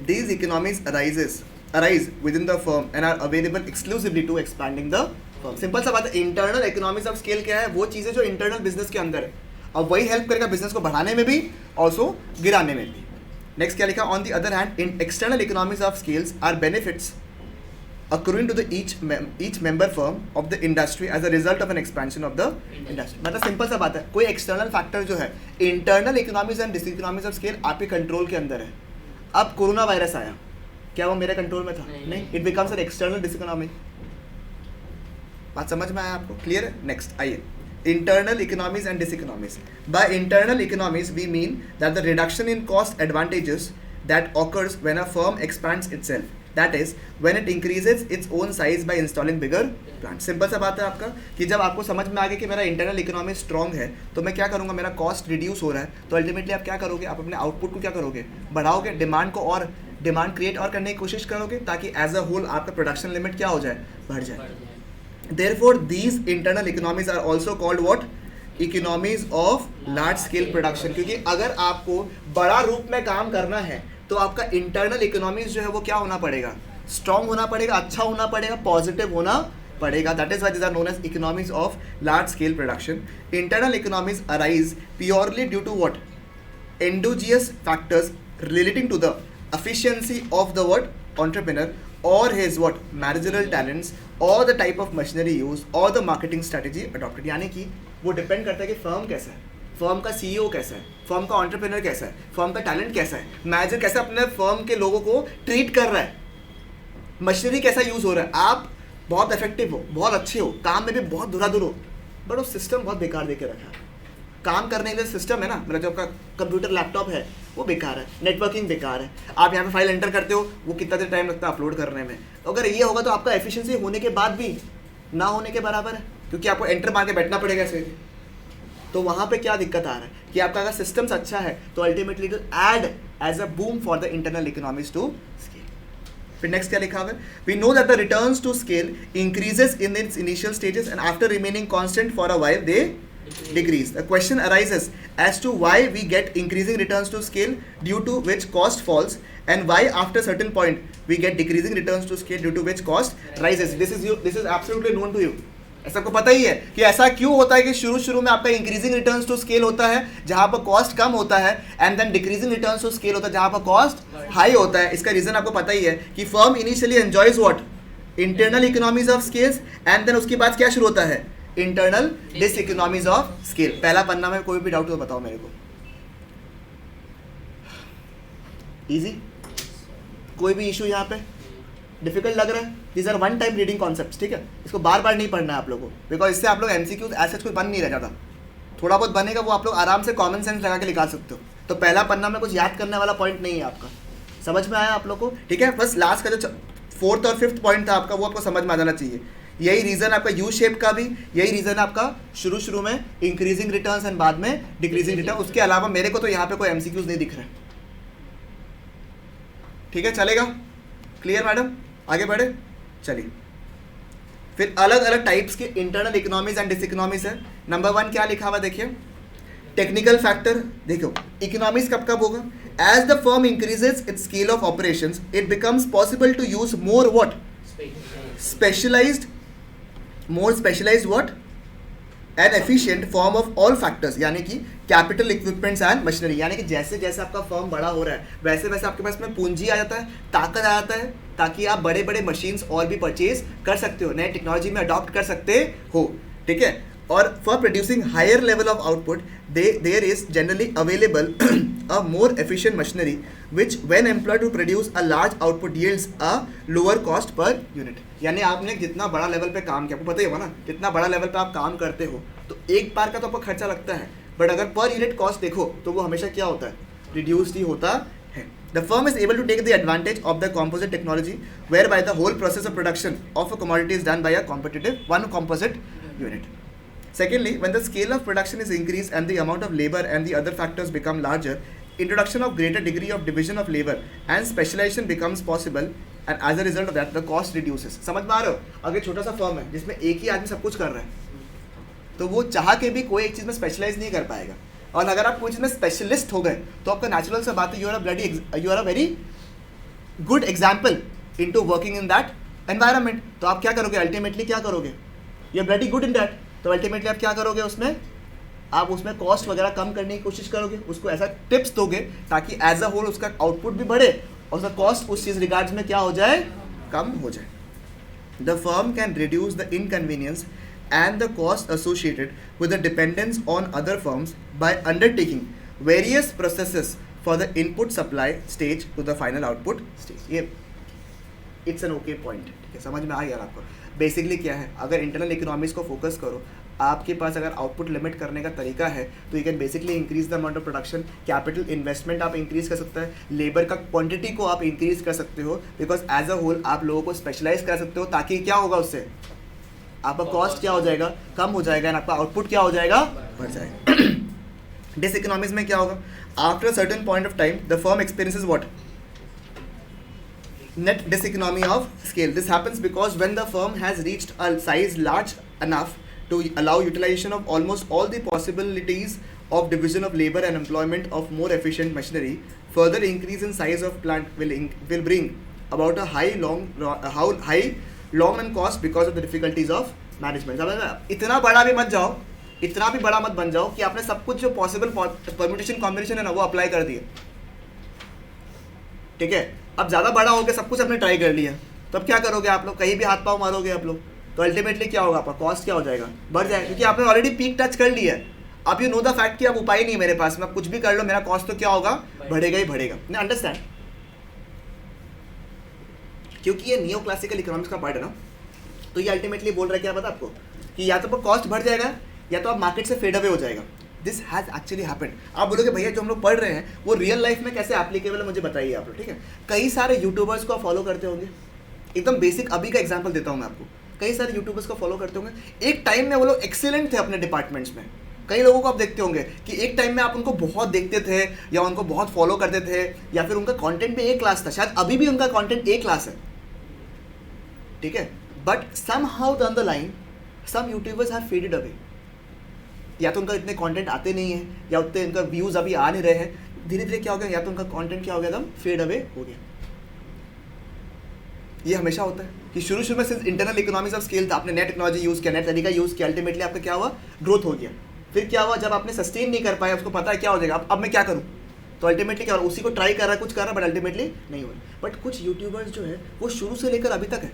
These economies arise within the firm and are available exclusively to expanding the firm. Simple सा बात है, internal economies of scale क्या है, वो चीज़ें जो internal business के अंदर है, और वही हेल्प करेगा बिजनेस को बढ़ाने में भी, ऑल्सो गिराने में भी. नेक्स्ट क्या लिखा, on the other hand in external economies of scales are benefits accruing to the each member firm of the industry as a result of an expansion of the industry. मतलब simple सा बात है, कोई external factor जो है, internal economies and diseconomies of scale आपके control के अंदर है. अब कोरोना वायरस आया, क्या वो मेरे कंट्रोल में था? नहीं. It becomes an external diseconomy. बात समझ में आया आपको? क्लियर है? नेक्स्ट आइए, internal economies and diseconomies. By internal economies we mean that the reduction in cost advantages that occurs when a firm expands itself. That is, when it increases its own size by installing bigger plants. Simple सा बात है आपका कि जब आपको समझ में आ गया कि मेरा इंटरनल इकोनॉमी स्ट्रॉन्ग है, तो मैं क्या करूँगा, मेरा कॉस्ट रिड्यूस हो रहा है, तो अल्टीमेटली आप क्या करोगे, आप अपने आउटपुट को क्या करोगे, बढ़ाओगे, डिमांड को और डिमांड क्रिएट और करने की कोशिश करोगे, ताकि एज अ होल आपका प्रोडक्शन लिमिट क्या हो जाए, बढ़ जाए. Therefore, these internal economies are also called what? Economies of large scale production. क्योंकि अगर आपको बड़ा रूप में काम करना है, तो आपका इंटरनल इकोनॉमीज जो है वो क्या होना पड़ेगा, स्ट्रॉन्ग होना पड़ेगा, अच्छा होना पड़ेगा, पॉजिटिव होना पड़ेगा. That is why these are known as economies of large scale production. Internal economies arise purely due to what, endogenous factors relating to the efficiency of the what, entrepreneur, or his what, managerial talents, or the type of machinery used, or the marketing strategy adopted. यानी कि वो depend करता है कि firm कैसा है, firm का CEO कैसा है, फर्म का एंटरप्रेन्योर कैसा है, फर्म का टैलेंट कैसा है, मैनेजर कैसा अपने फर्म के लोगों को ट्रीट कर रहा है, मशीनरी कैसा यूज़ हो रहा है. आप बहुत इफेक्टिव हो, बहुत अच्छे हो, काम में भी बहुत धुराधुर हो, बट वो सिस्टम बहुत बेकार दे के रखा है. काम करने के लिए सिस्टम है ना, मेरा जो आपका कंप्यूटर लैपटॉप है वो बेकार है, नेटवर्किंग बेकार है, आप यहाँ पे फाइल एंटर करते हो, वो कितना देर टाइम लगता है अपलोड करने में. तो अगर ये होगा तो आपका एफिशिएंसी होने के बाद भी ना होने के बराबर है, क्योंकि आपको एंटर मार के बैठना पड़ेगा ऐसे. तो वहाँ पे क्या दिक्कत आ रहा है कि आपका अगर सिस्टम्स अच्छा है तो ultimately it will add as a boom for the internal economies to scale. फिर नेक्स्ट क्या लिखा हुआ है, we know that the returns to scale increases in its initial stages and after remaining constant for a while they decrease. The question arises as to why we get increasing returns to scale due to which cost falls, and why after certain point we get decreasing returns to scale due to which cost rises. This is absolutely known to you. ऐसा आपको पता ही है कि ऐसा क्यों होता है कि शुरू में आपका इंक्रीजिंग रिटर्न्स टू स्केल होता है जहां पर कॉस्ट कम होता है, and then decreasing returns to scale होता है जहां पर कॉस्ट हाई होता है. इसका रीजन आपको पता ही है कि firm initially enjoys what, internal economies of scales, and then उसके बाद क्या शुरू होता है, internal diseconomies of scale. पहला पन्ना में कोई भी डाउट हो तो बताओ मेरे को. इजी, कोई भी इशू यहाँ पे डिफिकल्ट लग रहा है? These are one time reading concepts, ठीक है. इसको बार बार नहीं पढ़ना है आप लोगों को, बिकॉज इससे आप लोग एमसीक्यूज ऐसे कोई बन नहीं रह जाता. थोड़ा बहुत बनेगा वो आप लोग आराम से कॉमन सेंस लगा के निकाल सकते हो. तो पहला पन्ना में कुछ याद करने वाला पॉइंट नहीं है आपका. समझ में आया आप लोग को? ठीक है. बस लास्ट का जो 4th और 5th पॉइंट था आपका वो आपको समझ में आ जाना चाहिए. यही रीजन आपका यू शेप का भी, यही रीजन आपका शुरू में इंक्रीजिंग रिटर्न्स एंड बाद में डिक्रीजिंग रिटर्न. उसके अलावा मेरे को तो यहाँ पे कोई एमसीक्यूज नहीं दिख रहे. ठीक है, चलेगा? Clear madam? आगे बढ़े, चलिए. फिर अलग अलग टाइप्स के internal economies and diseconomies है. नंबर 1 क्या लिखा हुआ देखिए, टेक्निकल फैक्टर. देखो इकोनॉमीज कब कब होगा, as the firm increases its scale of operations it becomes possible to use more what, specialized, more specialized what an efficient form of all factors, यानी कि कैपिटल इक्विपमेंट्स एंड मशीनरी. यानी कि जैसे जैसे आपका फर्म बड़ा हो रहा है वैसे वैसे आपके पास में पूंजी आ जाता है, ताकत आ जाता है, ताकि आप बड़े बड़े मशीन्स और भी परचेज कर सकते हो, नए टेक्नोलॉजी में अडॉप्ट कर सकते हो. ठीक है. और for producing higher level of output there is generally available a more efficient machinery which when employed to produce a large output yields a lower cost per unit. यानी आपने जितना बड़ा लेवल पे काम किया, आपको पता ही होगा ना, जितना बड़ा लेवल पे आप काम करते हो तो एक बार का तो आपको खर्चा लगता है, बट अगर पर यूनिट कॉस्ट देखो तो वो हमेशा क्या होता है, रिड्यूस्ड ही होता है. The firm is able to take the advantage of the composite technology whereby the whole process of production of a commodity is done by a competitive one composite unit. Secondly, when the scale of production is increased and the amount of labor and the other factors become larger, introduction of greater degree of division of labor and specialization becomes possible, and as a result of that the cost reduces. समझ में आ रहे हो? अगर छोटा सा firm है जिसमें एक ही आदमी सब कुछ कर रहा है तो वो चाह के भी कोई एक चीज़ में स्पेशलाइज नहीं कर पाएगा. और अगर आप कोई चीज़ में स्पेशलिस्ट हो गए तो आपका नेचुरल सा बात है, you are a very good example in to working in that environment. तो आप क्या करोगे, अल्टीमेटली क्या करोगे, you are very good in that. तो अल्टीमेटली आप क्या करोगे, उसमें आप उसमें कॉस्ट वगैरह कम करने की कोशिश करोगे, उसको ऐसा टिप्स दोगे ताकि एज अ होल उसका आउटपुट भी बढ़े और उसका कॉस्ट उस चीज़ रिगार्ड्स में क्या हो जाए, कम हो जाए. The firm can reduce the inconvenience and the cost associated with the dependence on other firms by undertaking various processes for the input supply stage to the final output stage. ये it's an okay point. ठीक है, समझ में आ गया आपको? Basically क्या है, अगर इंटरनल इकोनॉमीज को फोकस करो, आपके पास अगर आउटपुट लिमिट करने का तरीका है तो you can basically increase the amount of production. Capital investment आप इंक्रीज कर सकते हैं, लेबर का क्वांटिटी को आप इंक्रीज कर सकते हो, बिकॉज एज अ होल आप लोगों को स्पेशलाइज कर सकते हो, ताकि क्या होगा उससे आपका कॉस्ट क्या हो जाएगा, कम हो जाएगा, एंड आपका आउटपुट क्या हो जाएगा, बढ़ जाएगा. डिस इकोनॉमीज में क्या होगा, after a certain point of time the firm experiences what, net diseconomy of scale. This happens because when the firm has reached a size large enough to allow utilization of almost all the possibilities of division of labor and employment of more efficient machinery, further increase in size of plant will bring about a high long and cost because of the difficulties of management. इतना बड़ा भी मत जाओ, इतना भी बड़ा मत बन जाओ कि आपने सब कुछ जो पॉसिबल परम्यूटेशन कॉम्बिनेशन है ना वो अप्लाई कर दिए. ठीक है, अब ज़्यादा बड़ा हो गया, सब कुछ आपने ट्राई कर लिया, तो अब क्या करोगे आप लोग, कहीं भी हाथ पाँव मारोगे आप लोग, तो अल्टीमेटली क्या होगा, आपका कॉस्ट क्या हो जाएगा, बढ़ जाएगा, क्योंकि आपने ऑलरेडी पीक टच कर लिया है. अब यू नो द फैक्ट कि अब उपाय नहीं है मेरे पास, मैं कुछ भी कर लो मेरा कॉस्ट तो क्या होगा, बढ़ेगा ही बढ़ेगा. अंडरस्टैंड? क्योंकि ये नियो क्लासिकल इकोनॉमिक्स का पार्ट है ना, तो ये अल्टीमेटली बोल रहा है क्या पता आपको, कि या तो कॉस्ट बढ़ जाएगा या तो आप मार्केट से फेड अवे हो जाएगा. This has actually happened. आप बोलोगे भैया जो हम लोग पढ़ रहे हैं वो रियल लाइफ में कैसे एप्लीकेबल है, मुझे बताइए आप लोग. ठीक है, कई सारे यूट्यूबर्स को आप फॉलो करते होंगे, एकदम बेसिक अभी का एग्जाम्पल देता हूँ मैं आपको. कई सारे यूट्यूबर्स को फॉलो करते होंगे, एक टाइम में वो लोग एक्सीलेंट थे अपने डिपार्टमेंट्स में. कई लोगों को आप देखते होंगे कि एक टाइम में आप उनको बहुत देखते थे या उनको बहुत फॉलो करते थे, या फिर उनका कंटेंट भी एक क्लास था, शायद अभी भी उनका कंटेंट एक क्लास है. ठीक है, but somehow down the line some YouTubers have faded away. या तो उनका इतने कंटेंट आते नहीं है, या उतने उनका व्यूज़ अभी आ नहीं रहे हैं, धीरे धीरे क्या हो गया, या तो उनका कंटेंट क्या हो गया, एकदम फेड अवे हो गया. ये हमेशा होता है कि शुरू में सिर्फ इंटरनल इकोनॉमिक्स ऑफ स्केल था, आपने नया टेक्नोलॉजी यूज़ किया, नया तरीका यूज़ किया, अल्टीमेटली आपका क्या हुआ, ग्रोथ हो गया। फिर क्या हुआ, जब आपने सस्टेन नहीं कर पाया, उसको पता है क्या हो जाएगा, अब मैं क्या करूँ, तो अल्टीमेटली क्या हो रहा है, उसी को ट्राई कर रहा है, कुछ कर रहा है, बट अल्टीमेटली नहीं हो रहा। बट कुछ यूट्यूबर्स जो है वो शुरू से लेकर अभी तक है।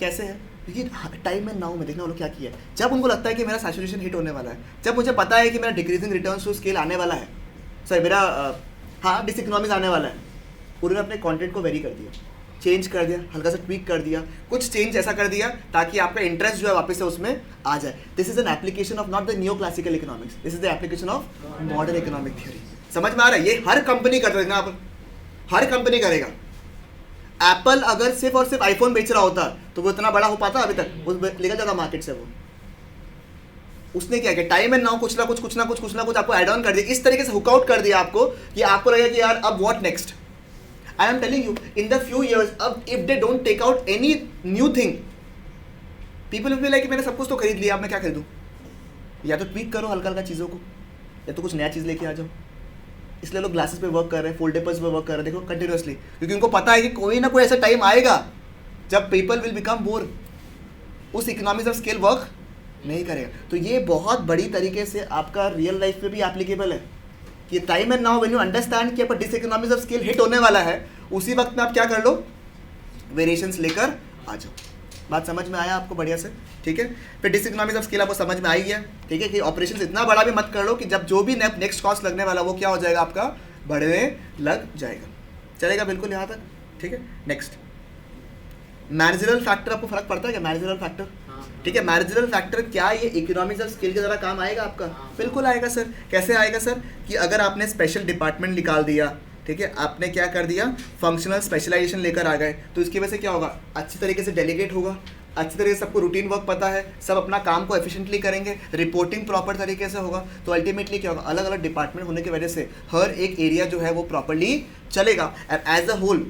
कैसे है, क्योंकि टाइम एंड नाउ में देखना वो लोग क्या किया है। जब उनको लगता है कि मेरा सैचुरेशन हिट होने वाला है, जब मुझे पता है कि मेरा डिक्रीजिंग रिटर्न्स टू स्केल आने वाला है, सर मेरा हाँ डिसइकोनॉमिक्स आने वाला है, उन्होंने अपने कंटेंट को वेरी कर दिया, चेंज कर दिया, हल्का सा ट्वीक कर दिया, कुछ चेंज ऐसा कर दिया ताकि आपका इंटरेस्ट जो है वापस से उसमें आ जाए। This is an application of not the new classical economics, this is the application of modern economic theory. समझ में आ रहा है, ये हर कंपनी कर देगा, आप हर कंपनी करेगा। एप्पल अगर सिर्फ और सिर्फ आईफोन बेच रहा होता तो वो इतना बड़ा हो पाता अभी तक, वो निकल जाता मार्केट से। वो उसने क्या किया, टाइम एंड नाउ कुछ ना कुछ आपको एड ऑन कर दिया, इस तरीके से हुकआउट कर दिया आपको कि आपको लगेगा कि यार अब what next. I am telling you in the few years, अब if they don't take out any new thing, people will be like मैंने सब कुछ तो खरीद लिया, अब मैं क्या खरीदूं। या तो ट्वीक करो हल्का हल्का चीज़ों को, या तो कुछ नया चीज़ लेके आ जाओ। इसलिए लोग ग्लासेस पे वर्क कर रहे हैं, फोल्डेबल्स पे वर्क कर रहे हैं, देखो कंटिन्यूसली, क्योंकि उनको पता है कि कोई ना कोई ऐसा टाइम आएगा जब पीपल विल बिकम बोर, उस इकोनॉमिक्स ऑफ स्केल वर्क नहीं करेगा। तो ये बहुत बड़ी तरीके से आपका रियल लाइफ पे भी एप्लीकेबल है कि time and now when you understand कि आपका dish economics of scale hit होने वाला है, उसी वक्त में आप क्या कर लो, वेरिएशंस लेकर आ जाओ। बात समझ में आया आपको बढ़िया से, ठीक है। फिर डिस इकोनॉमिक्स ऑफ स्केल आपको समझ में आई है, ठीक है, कि ऑपरेशंस इतना बड़ा भी मत कर लो कि जब जो भी नेक्स्ट कॉस्ट लगने वाला वो क्या हो जाएगा, आपका बढ़ने लग जाएगा। चलेगा बिल्कुल यहाँ तक, ठीक है। नेक्स्ट मैनेजरल फैक्टर, आपको फर्क पड़ता है क्या मैनेजरल फैक्टर, ठीक है। मैनेजरल फैक्टर क्या ये इकोनॉमिक्स ऑफ स्केल के द्वारा काम आएगा आपका, बिल्कुल आएगा सर। कैसे आएगा सर, कि अगर आपने स्पेशल डिपार्टमेंट निकाल दिया, ठीक है, आपने क्या कर दिया, फंक्शनल स्पेशलाइजेशन लेकर आ गए, तो इसकी वजह से क्या होगा, अच्छी तरीके से डेलीगेट होगा, अच्छी तरीके से सबको रूटीन वर्क पता है, सब अपना काम को एफिशिएंटली करेंगे, रिपोर्टिंग प्रॉपर तरीके से होगा। तो अल्टीमेटली क्या होगा, अलग अलग डिपार्टमेंट होने की वजह से हर एक एरिया जो है वो प्रॉपरली चलेगा, एंड एज अ होल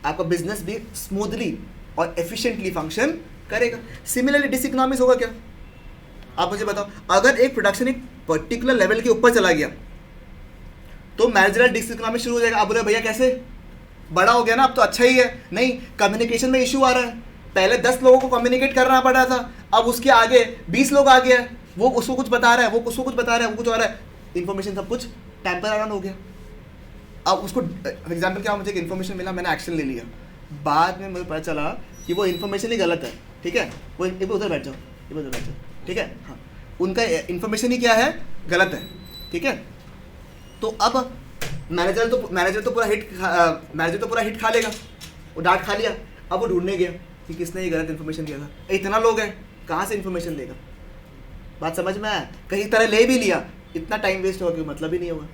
आपका बिजनेस भी स्मूथली और एफिशिएंटली फंक्शन करेगा। सिमिलरली डिस इकोनॉमिक्स होगा क्या, आप मुझे बताओ, अगर एक प्रोडक्शन एक पर्टिकुलर लेवल के ऊपर चला गया तो मैनेजरल डिस इकोनॉमिक्स शुरू हो जाएगा। आप बोले भैया कैसे, बड़ा हो गया ना अब तो अच्छा ही है, नहीं, कम्युनिकेशन में इशू आ रहा है, पहले 10 लोगों को कम्युनिकेट करना पड़ रहा था, अब उसके आगे 20 लोग आ गए, वो उसको कुछ बता रहा है, वो उसको कुछ बता रहा है, वो कुछ हो रहा है, इन्फॉर्मेशन सब कुछ टेम्पर अराउंड हो गया। अब उसको एग्जाम्पल क्या, मुझे एक इन्फॉर्मेशन मिला, मैंने एक्शन ले लिया, बाद में मुझे पता चला कि वो इन्फॉर्मेशन ही गलत है, ठीक है, वो उधर बैठ जाओ, उधर बैठ जाओ, ठीक है, हाँ, उनका इन्फॉर्मेशन ही क्या है, गलत है, ठीक है। तो अब मैनेजर तो पूरा हिट खा लेगा, वो डांट खा लिया, अब वो ढूंढने गया कि किसने ये गलत इन्फॉर्मेशन दिया था, इतना लोग हैं, कहाँ से इन्फॉर्मेशन लेगा। बात समझ में आया, कहीं तरह ले भी लिया, इतना टाइम वेस्ट होगा, मतलब ही नहीं होगा।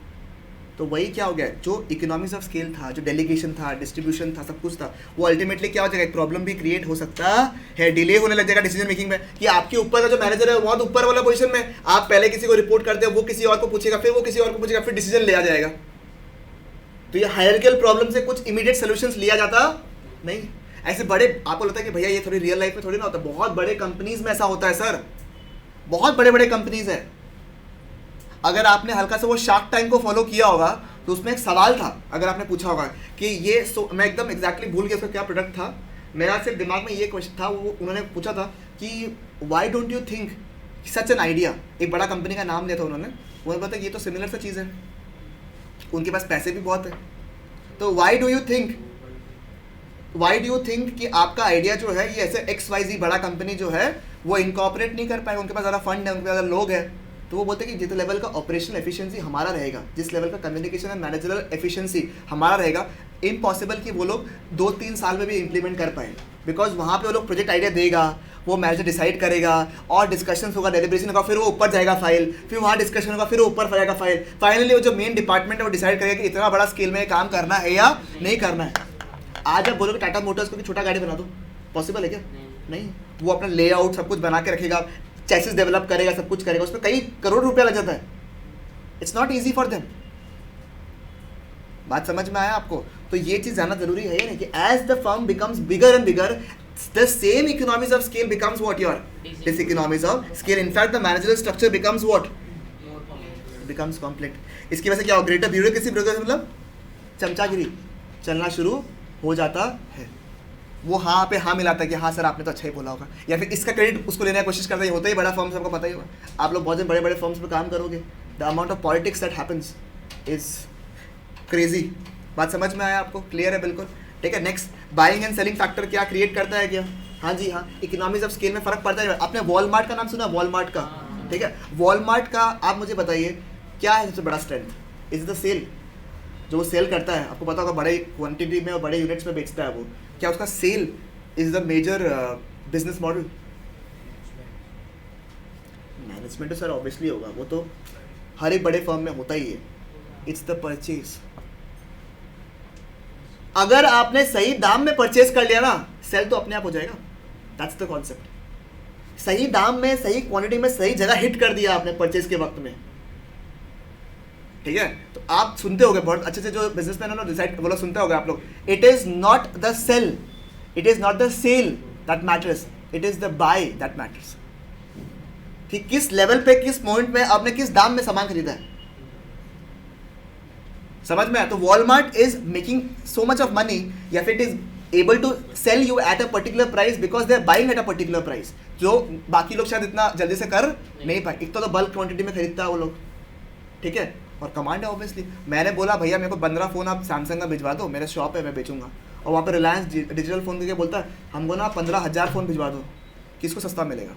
तो वही क्या हो गया, जो इकोनॉमिक्स ऑफ स्केल था, जो डेलीगेशन था, डिस्ट्रीब्यूशन था, सब कुछ था, वो अल्टीमेटली क्या हो जाएगा, एक प्रॉब्लम भी क्रिएट हो सकता है, डिले होने लग जाएगा डिसीजन मेकिंग में, कि आपके ऊपर का जो मैनेजर है बहुत ऊपर वाला पोजीशन में, आप पहले किसी को रिपोर्ट करते हो, वो किसी और को पूछेगा, फिर वो किसी और को पूछेगा, फिर डिसीजन लिया जाएगा। तो ये हायरार्किकल प्रॉब्लम से कुछ इमीडिएट सोल्यूशंस लिया जाता नहीं। ऐसे बड़े, आपको लगता है कि भैया ये थोड़ी रियल लाइफ में थोड़ी ना होता, बहुत बड़े कंपनीज में ऐसा होता है सर, बहुत बड़े बड़े कंपनीज है। अगर आपने हल्का सा वो शार्क टैंक को फॉलो किया होगा तो उसमें एक सवाल था, अगर आपने पूछा होगा कि ये मैं एकदम एग्जैक्टली भूल गया उसका क्या प्रोडक्ट था, मेरा सिर्फ दिमाग में ये क्वेश्चन था, वो उन्होंने पूछा था कि why don't you think such an idea, एक बड़ा कंपनी का नाम लिया था उन्होंने पता ये तो सिमिलर सा चीज़ है, उनके पास पैसे भी बहुत है, तो वाई डू यू थिंक कि आपका आइडिया जो है ये ऐसे XYZ बड़ा कंपनी जो है वो इनकॉर्पोरेट नहीं कर पाएगा, उनके पास ज़्यादा फंड है, उनके पास ज़्यादा लोग हैं। तो वो बोलते हैं कि जिस लेवल का ऑपरेशनल एफिशिएंसी हमारा रहेगा, जिस लेवल का कम्युनिकेशन एंड मैनेजरल एफिशिएंसी हमारा रहेगा, इम्पॉसिबल कि वो लोग 2-3 साल में भी इम्प्लीमेंट कर पाए, बिकॉज वहाँ पे वो लोग प्रोजेक्ट आइडिया देगा, वो मैनेजर डिसाइड करेगा और डिस्कशन होगा, डेलिब्रेशन होगा, फिर वो ऊपर जाएगा फाइल, फिर वहाँ डिस्कशन होगा, फिर वो ऊपर जाएगा फाइल, फाइनली वो जो मेन डिपार्टमेंट है वो डिसाइड करेगा कि इतना बड़ा स्केल में काम करना है या नहीं करना है। आज आप बोलोगे टाटा मोटर्स को कि छोटा गाड़ी बना दो, पॉसिबल है क्या? नहीं। वो अपना लेआउट सब कुछ बना के रखेगा, चैसिस डेवलप करेगा, सब कुछ करेगा, उसमें कई करोड़ रुपया लग जाता है। It's not easy for them. बात समझ में आया आपको? तो ये चीज जानना जरूरी है ना कि as the firm becomes bigger and bigger, the same economies of scale becomes what your diseconomies of scale. In fact, the managerial structure becomes what? Becomes complex. इसकी वजह से क्या हो? ग्रेटर ब्यूरोक्रेसी, मतलब चमचागिरी चलना शुरू हो जाता है। वो हाँ पे हाँ मिलाता है कि हाँ सर आपने तो अच्छा ही बोला होगा, या फिर इसका क्रेडिट उसको लेने की कोशिश करता है। होता ही बड़ा फर्म, सबको पता ही होगा। आप लोग बहुत बड़े बड़े फर्म्स में काम करोगे, the amount of politics that happens is crazy. बात समझ में आया आपको? क्लियर है बिल्कुल? ठीक है। Next, buying and selling factor क्या क्रिएट करता है क्या? हाँ जी हाँ, इकोनॉमीज ऑफ स्केल में फ़र्क पड़ता है। आपने वॉलमार्ट का नाम सुना? वॉलमार्ट का, ठीक है। वॉलमार्ट का आप मुझे बताइए क्या है सबसे बड़ा स्ट्रेंथ? Is the cell. जो वो सेल करता है, आपको पता होगा बड़े क्वांटिटी में और बड़े यूनिट्स में बेचता है वो, क्या उसका sale is the major business model? Management तो सर ऑब्वियसली होगा, वो तो हर एक बड़े फर्म में होता ही है। It's the purchase. अगर आपने सही दाम में परचेज कर लिया ना, सेल तो अपने आप हो जाएगा। That's the concept. सही दाम में, सही क्वांटिटी में, सही जगह हिट कर दिया आपने परचेज के वक्त में, ठीक है। तो आप सुनते होगे बहुत अच्छे से, जो बिजनेसमैन है ना डिसाइड बोला, सुनते होगे आप लोग, it is not the sale, it is not the sale that matters, it is the buy that matters. कि किस लेवल पे, किस पॉइंट में आपने किस दाम में सामान खरीदा है, समझ में आया? तो Walmart is making so much of money, या फिर it is able to sell you at a particular price because they are buying at a particular price, जो बाकी लोग शायद इतना जल्दी से कर नहीं पाए। एक तो बल्क क्वांटिटी में खरीदता है वो लोग, ठीक है, और कमांड है ऑब्वियसली। मैंने बोला भैया मेरे को 15 फ़ोन आप सैमसंग का भिजवा दो, मेरा शॉप है मैं बेचूंगा, और वहाँ पे रिलायंस डिजिटल फ़ोन करके बोलता है हमको ना 15,000 फ़ोन भिजवा दो, किसको सस्ता मिलेगा?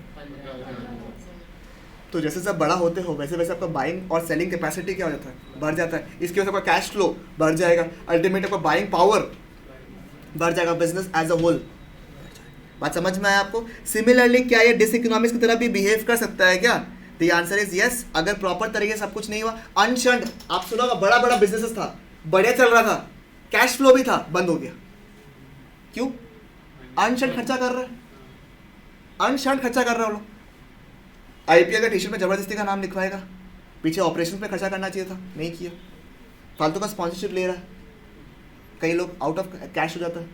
तो जैसे जैसे बड़ा होते हो वैसे वैसे आपका बाइंग और सेलिंग कैपेसिटी क्या हो जाता है? बढ़ जाता है। इसकी वजह से आपका कैश फ्लो बढ़ जाएगा, अल्टीमेट आपका बाइंग पावर बढ़ जाएगा, बिजनेस एज अ होल। बात समझ में आया आपको? सिमिलरली क्या ये डिसइकोनॉमिक्स की तरह भी बिहेव कर सकता है क्या? द आंसर इज यस, अगर प्रॉपर तरीके से सब कुछ नहीं हुआ। अनशंड, आप सुना होगा बड़ा बड़ा बिजनेस था, बढ़िया चल रहा था, कैश फ्लो भी था, बंद हो गया। क्यों? अनशंड खर्चा कर रहा है, अनशंड खर्चा कर रहा है। आईपीएल का टी शर्ट में जबरदस्ती का नाम लिखवाएगा, पीछे ऑपरेशन पे खर्चा करना चाहिए था, नहीं किया। फालतू का स्पॉन्सरशिप ले रहा है, कई लोग आउट ऑफ कैश हो जाता है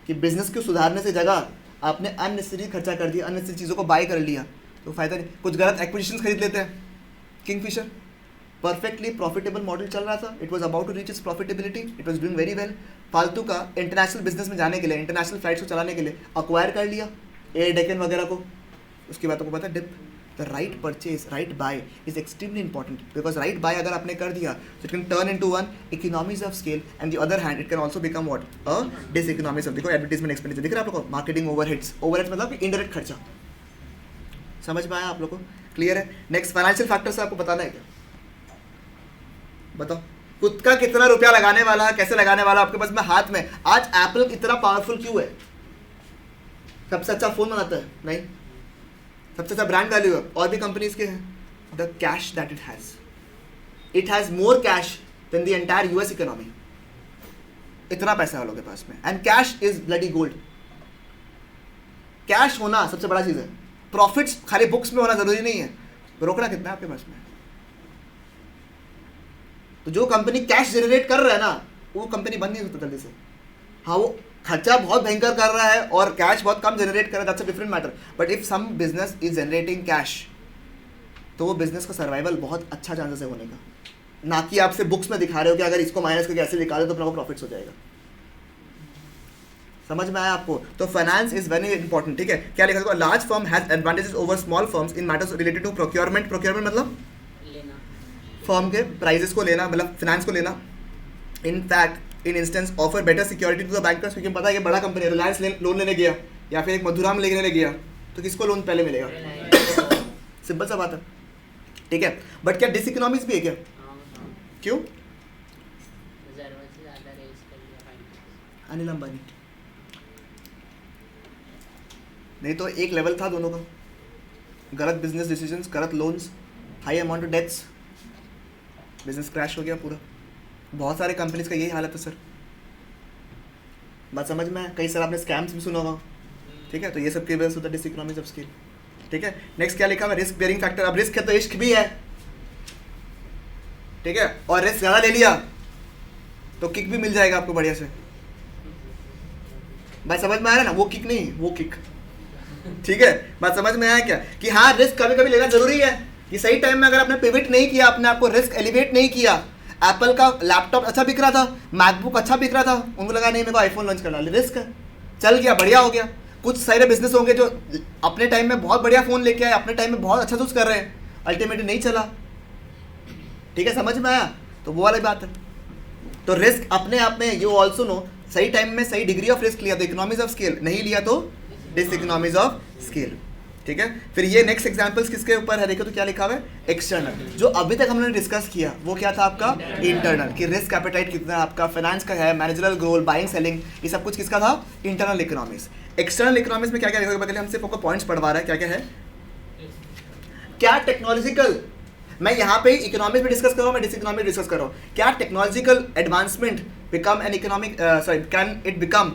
कि बिजनेस को सुधारने से जगह आपने अननेसेसरी खर्चा कर दिया, अननेसेसरी चीज़ों को बाय कर लिया, तो फायदा नहीं। कुछ गलत एक्विजिशंस खरीद लेते हैं। किंगफिशर परफेक्टली प्रॉफिटेबल मॉडल चल रहा था, it was about to reach its profitability, it was doing very well. फालतू का इंटरनेशनल बिजनेस में जाने के लिए, इंटरनेशनल फ्लाइट्स को चलाने के लिए अक्वायर कर लिया एयर डेकन वगैरह को, उसके बाद आपको पता है dip. The right purchase, right buy is extremely important, because right buy अगर आपने कर दिया तो it can turn into one economies of scale, and the other hand it can also become what a diseconomies of. देखो advertisement expenditure दिख रहा है आप लोगों को, मार्केटिंग ओवरहेड्स, ओवरहेड्स मतलब इनडायरेक्ट खर्चा। समझ में आया आप लोगों को? क्लियर है? नेक्स्ट, फाइनेंशियल फैक्टर्स आपको बताना है क्या? बताओ, खुद का कितना रुपया लगाने वाला है, कैसे लगाने वाला आपके पास में हाथ में। आज एप्पल इतना पावरफुल क्यों है? सबसे अच्छा फोन बनाता है? नहीं, सबसे अच्छा ब्रांड वैल्यू है, और भी कंपनीज के हैं। The cash that it has more cash than the entire US economy. इतना पैसा है लोगों के पास में, and cash is bloody gold. Cash होना सबसे बड़ा चीज है। प्रॉफिट्स खाली बुक्स में होना जरूरी नहीं है, रोकड़ा कितना है आपके पास में। तो जो कंपनी कैश जनरेट कर रहा है ना, वो कंपनी बंद नहीं होती जल्दी से। हाँ, वो खर्चा बहुत भयंकर कर रहा है और कैश बहुत कम जनरेट कर रहा है, that's a different matter. But if some business is generating cash, तो वो बिजनेस का सर्वाइवल बहुत अच्छा चांसेस है होने का। ना कि आपसे बुक्स में दिखा रहे हो कि अगर इसको माइनस करके ऐसे निकाले तो अपना प्रॉफिट्स हो जाएगा। समझ में आया आपको? तो फाइनेंस इज वेरी इंपॉर्टेंट, ठीक है। क्या लिखा है? Large firm has advantages over small firms in matters related to procurement. Procurement मतलब फर्म के प्राइजेस को लेना, मतलब फाइनेंस को लेना। In fact in instance offer better security to the bankers, क्योंकि पता है कि बड़ा कंपनी रिलायंस लोन लेने गया या फिर एक मधुराम लेने गया, तो किसको लोन पहले मिलेगा? सिंपल सा बात है, ठीक है। बट क्या डिसइकोनॉमिक्स भी है क्या? क्यों? अनिल अंबानी, नहीं तो एक लेवल था दोनों का। गलत बिजनेस डिसीजंस, गलत loans, high amount of debts, business crash हो गया पूरा। बहुत सारे कंपनीज का यही हालत है सर। बात समझ में? कई सारे आपने स्कैम्स भी सुना होगा, ठीक है। तो ये सब की वजह से होता है डिसइकोनॉमिक्स ऑफ स्केल, ठीक है। नेक्स्ट क्या लिखा है? Risk bearing factor. अब रिस्क है तो इश्क भी है, ठीक है, और रिस्क ज़्यादा ले लिया तो किक भी मिल जाएगा आपको बढ़िया से। बात समझ में आ रहा है ना? वो किक नहीं, वो किक, ठीक है। बात समझ में आया क्या? कि हाँ, रिस्क कभी कभी लेना जरूरी है। कि सही टाइम में अगर आपने पिवट नहीं किया, अपने आप को रिस्क एलिवेट नहीं किया, एप्पल का लैपटॉप अच्छा बिक रहा था, मैकबुक अच्छा बिक रहा था, उनको लगा नहीं मेरे को आईफोन लॉन्च करना, रिस्क है, चल गया, बढ़िया हो गया। कुछ सारे बिजनेस होंगे जो अपने टाइम में बहुत बढ़िया फ़ोन लेके आए, अपने टाइम में बहुत अच्छा यूज़ कर रहे हैं, अल्टीमेटली नहीं चला। ठीक है, समझ में आया? तो वो वाली बात है। तो रिस्क अपने आप में, यू ऑल्सो नो, सही टाइम में सही डिग्री ऑफ रिस्क लिया तो इकोनॉमीज ऑफ स्केल, नहीं लिया तो डिस इकोनॉमीज ऑफ स्केल। ठीक है, फिर ये नेक्स्ट एग्जांपल्स किसके ऊपर है, देखो तो क्या लिखा हुआ है, एक्सटर्नल। जो अभी तक हमने डिस्कस किया वो क्या था आपका, इंटरनल, कि रिस्क एपेटाइट कितना आपका, फाइनेंस का है, मैनेजरल गोल, बाइंग सेलिंग, ये सब कुछ किसका था, इंटरनल इकोनॉमिक्स। एक्सटर्नल इकोनॉमिक्स में क्या क्या लिखा, पहले हम सिर्फ आपको पॉइंट्स पढ़वा रहा है, क्या क्या है, क्या टेक्नोलॉजिकल, मैं यहाँ पे इकोनॉमिक्स में डिस्कस कर रहा हूँ, मैं डिस इकोनॉमिक्स में डिस्कस कर रहा हूँ, क्या technological advancement become an economic, sorry, can it become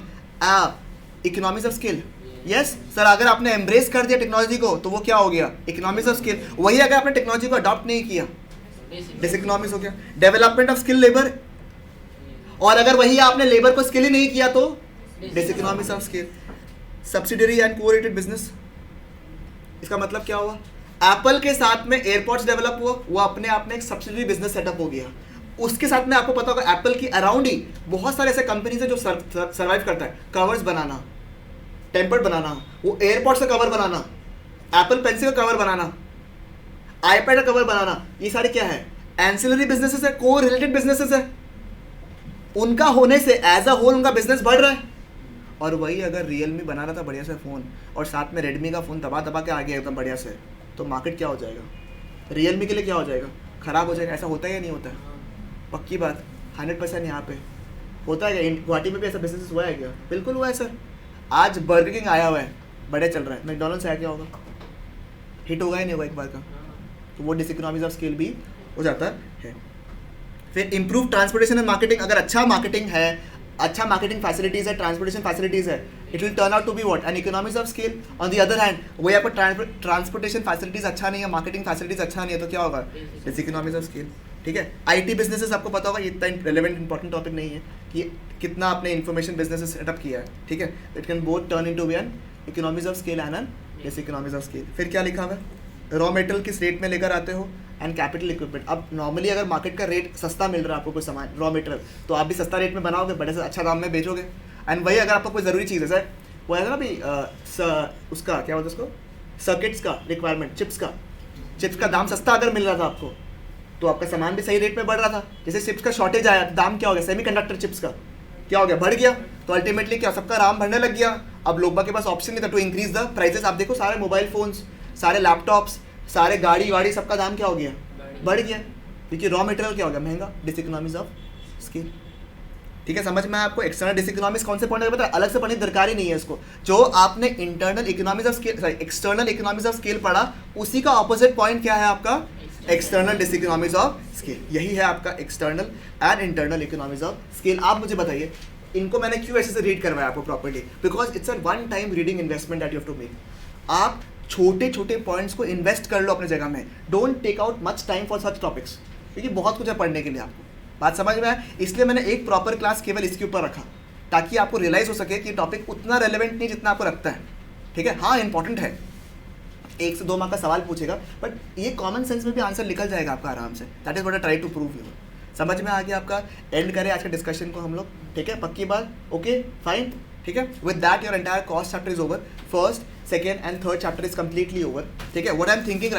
economics of scale. Yes sir, अगर आपने एम्ब्रेस कर दिया टेक्नोलॉजी को तो वो क्या हो गया, इकोनॉमिक्स ऑफ स्केल। वही अगर आपने टेक्नोलॉजी को अडॉप्ट नहीं किया, डिस इकोनॉमिक्स हो गया। डेवलपमेंट ऑफ स्किल लेबर, और अगर वही आपने लेबर को स्किल ही नहीं किया तो dis economics of scale. Subsidiary and correlated business, इसका मतलब क्या हुआ, एप्पल के साथ में एयरपोर्ट्स डेवलप हुआ, वो अपने आप में एक सब्सिडरी बिजनेस सेटअप हो गया। उसके साथ में आपको पता होगा एप्पल की अराउंड ही बहुत सारे ऐसे कंपनीज है जो सर्वाइव करता है, कवर्स बनाना, टेम्पर्ड बनाना, वो एयरपोर्ट का कवर बनाना, एप्पल पेंसिल का कवर बनाना, आईपैड का कवर बनाना, ये सारे क्या है, एंसिलरी बिजनेसेस है, को रिलेटेड बिजनेसेस है। उनका होने से एज अ होल उनका बिजनेस बढ़ रहा है। और वही अगर रियलमी बना रहा था बढ़िया से फ़ोन और साथ में रेडमी का फ़ोन दबा के आ गया एकदम बढ़िया से, तो मार्केट क्या हो जाएगा, रियलमी के लिए क्या हो जाएगा, ख़राब हो जाएगा। ऐसा होता है या नहीं होता है, पक्की बात 100% यहाँ पे होता है। गुवाहाटी में भी ऐसा बिजनेस हुआ है क्या, बिल्कुल हुआ है सर। आज बर्गर किंग आया हुआ है, बढ़िया चल रहा है, मैकडॉनल्ड्स आया क्या होगा, हिट होगा ही नहीं होगा एक बार का, तो वो डिस इकोनॉमीज ऑफ स्केल भी हो जाता है। फिर इंप्रूव ट्रांसपोर्टेशन एंड मार्केटिंग, अगर अच्छा मार्केटिंग है, अच्छा मार्केटिंग फैसिलिटीज़ है, ट्रांसपोर्टेशन फैसिलिटीज़ है, it will turn out to be what, an economies of scale. On the other hand वही आपको ट्रांसपोर्टेशन फैसिलिटीज़ अच्छा नहीं है, मार्केटिंग फैसिलिटीज़ अच्छा नहीं है, तो क्या होगा, डिस इकोनॉमीज ऑफ स्केल। ठीक है, आईटी बिजनेसेस आपको पता होगा, ये इतना रेलेवेंट इंपॉर्टेंट टॉपिक नहीं है कि कितना आपने इन्फॉर्मेशन बिजनेसेस सेटअप किया है। ठीक है, it can both turn into an economies of scale and an diseconomies of scale. फिर क्या लिखा हुआ है, रॉ मटेरियल किस रेट में लेकर आते हो एंड कैपिटल इक्विपमेंट। अब नॉर्मली अगर मार्केट का रेट सस्ता मिल रहा है आपको कोई सामान रॉ मटेरियल, तो आप भी सस्ता रेट में बनाओगे, बड़े से अच्छा दाम में बेचोगे। एंड वही अगर आपको कोई ज़रूरी चीज़ है सर, वो है ना अभी उसका क्या बोलते हैं उसको, सर्किट्स का रिक्वायरमेंट, चिप्स का दाम सस्ता अगर मिल रहा था आपको, तो आपका सामान भी सही रेट में बढ़ रहा था। जैसे चिप्स का शॉर्टेज आया, दाम क्या हो गया, सेमीकंडक्टर चिप्स का क्या हो गया, बढ़ गया, तो अल्टीमेटली क्या, सबका राम बढ़ने लग गया। अब लोगों के पास ऑप्शन नहीं था टू इंक्रीज द प्राइसेस। आप देखो सारे मोबाइल फोन्स, सारे लैपटॉप्स, सारे गाड़ी वाड़ी, सबका दाम क्या हो गया, बढ़ गया, क्योंकि रॉ मटेरियल क्या हो गया, महंगा, डिस इकोनॉमीज ऑफ स्केल। ठीक है, समझ में आया आपको। एक्सटर्नल डिस इकोनॉमिक्स कौन से पॉइंट है, अलग से पढ़ने की दरकार ही नहीं है इसको। जो आपने internal economies of scale, sorry external economies of scale पढ़ा, उसी का ऑपोजिट पॉइंट क्या है आपका, external diseconomies of scale. यही है आपका external and internal economies of scale. आप मुझे बताइए इनको मैंने क्यों ऐसे से रीड करवाया आपको properly, because it's a one time reading investment that you have to make. आप छोटे छोटे पॉइंट्स को इन्वेस्ट कर लो अपने जगह में, don't take out much time for such topics, क्योंकि बहुत कुछ है पढ़ने के लिए आपको। बात समझ में आया, इसलिए मैंने एक प्रॉपर क्लास केवल इसके ऊपर रखा, ताकि आपको रियलाइज हो सके कि टॉपिक उतना रेलेवेंट नहीं जितना आपको लगता है। ठीक है, हाँ इंपॉर्टेंट है, 1 से 2 मार्क का सवाल पूछेगा, बट ये कॉमन सेंस में भी आंसर निकल जाएगा आपका आराम से। That is what I try to prove you. समझ में आ गया आपका। एंड करें आज के डिस्कशन को हम लोग, ठीक है, पक्की बात, ओके फाइन। ठीक है, with that your entire cost chapter is over, first second and third chapter is completely over. ठीक है, व्हाट आई एम थिंकिंग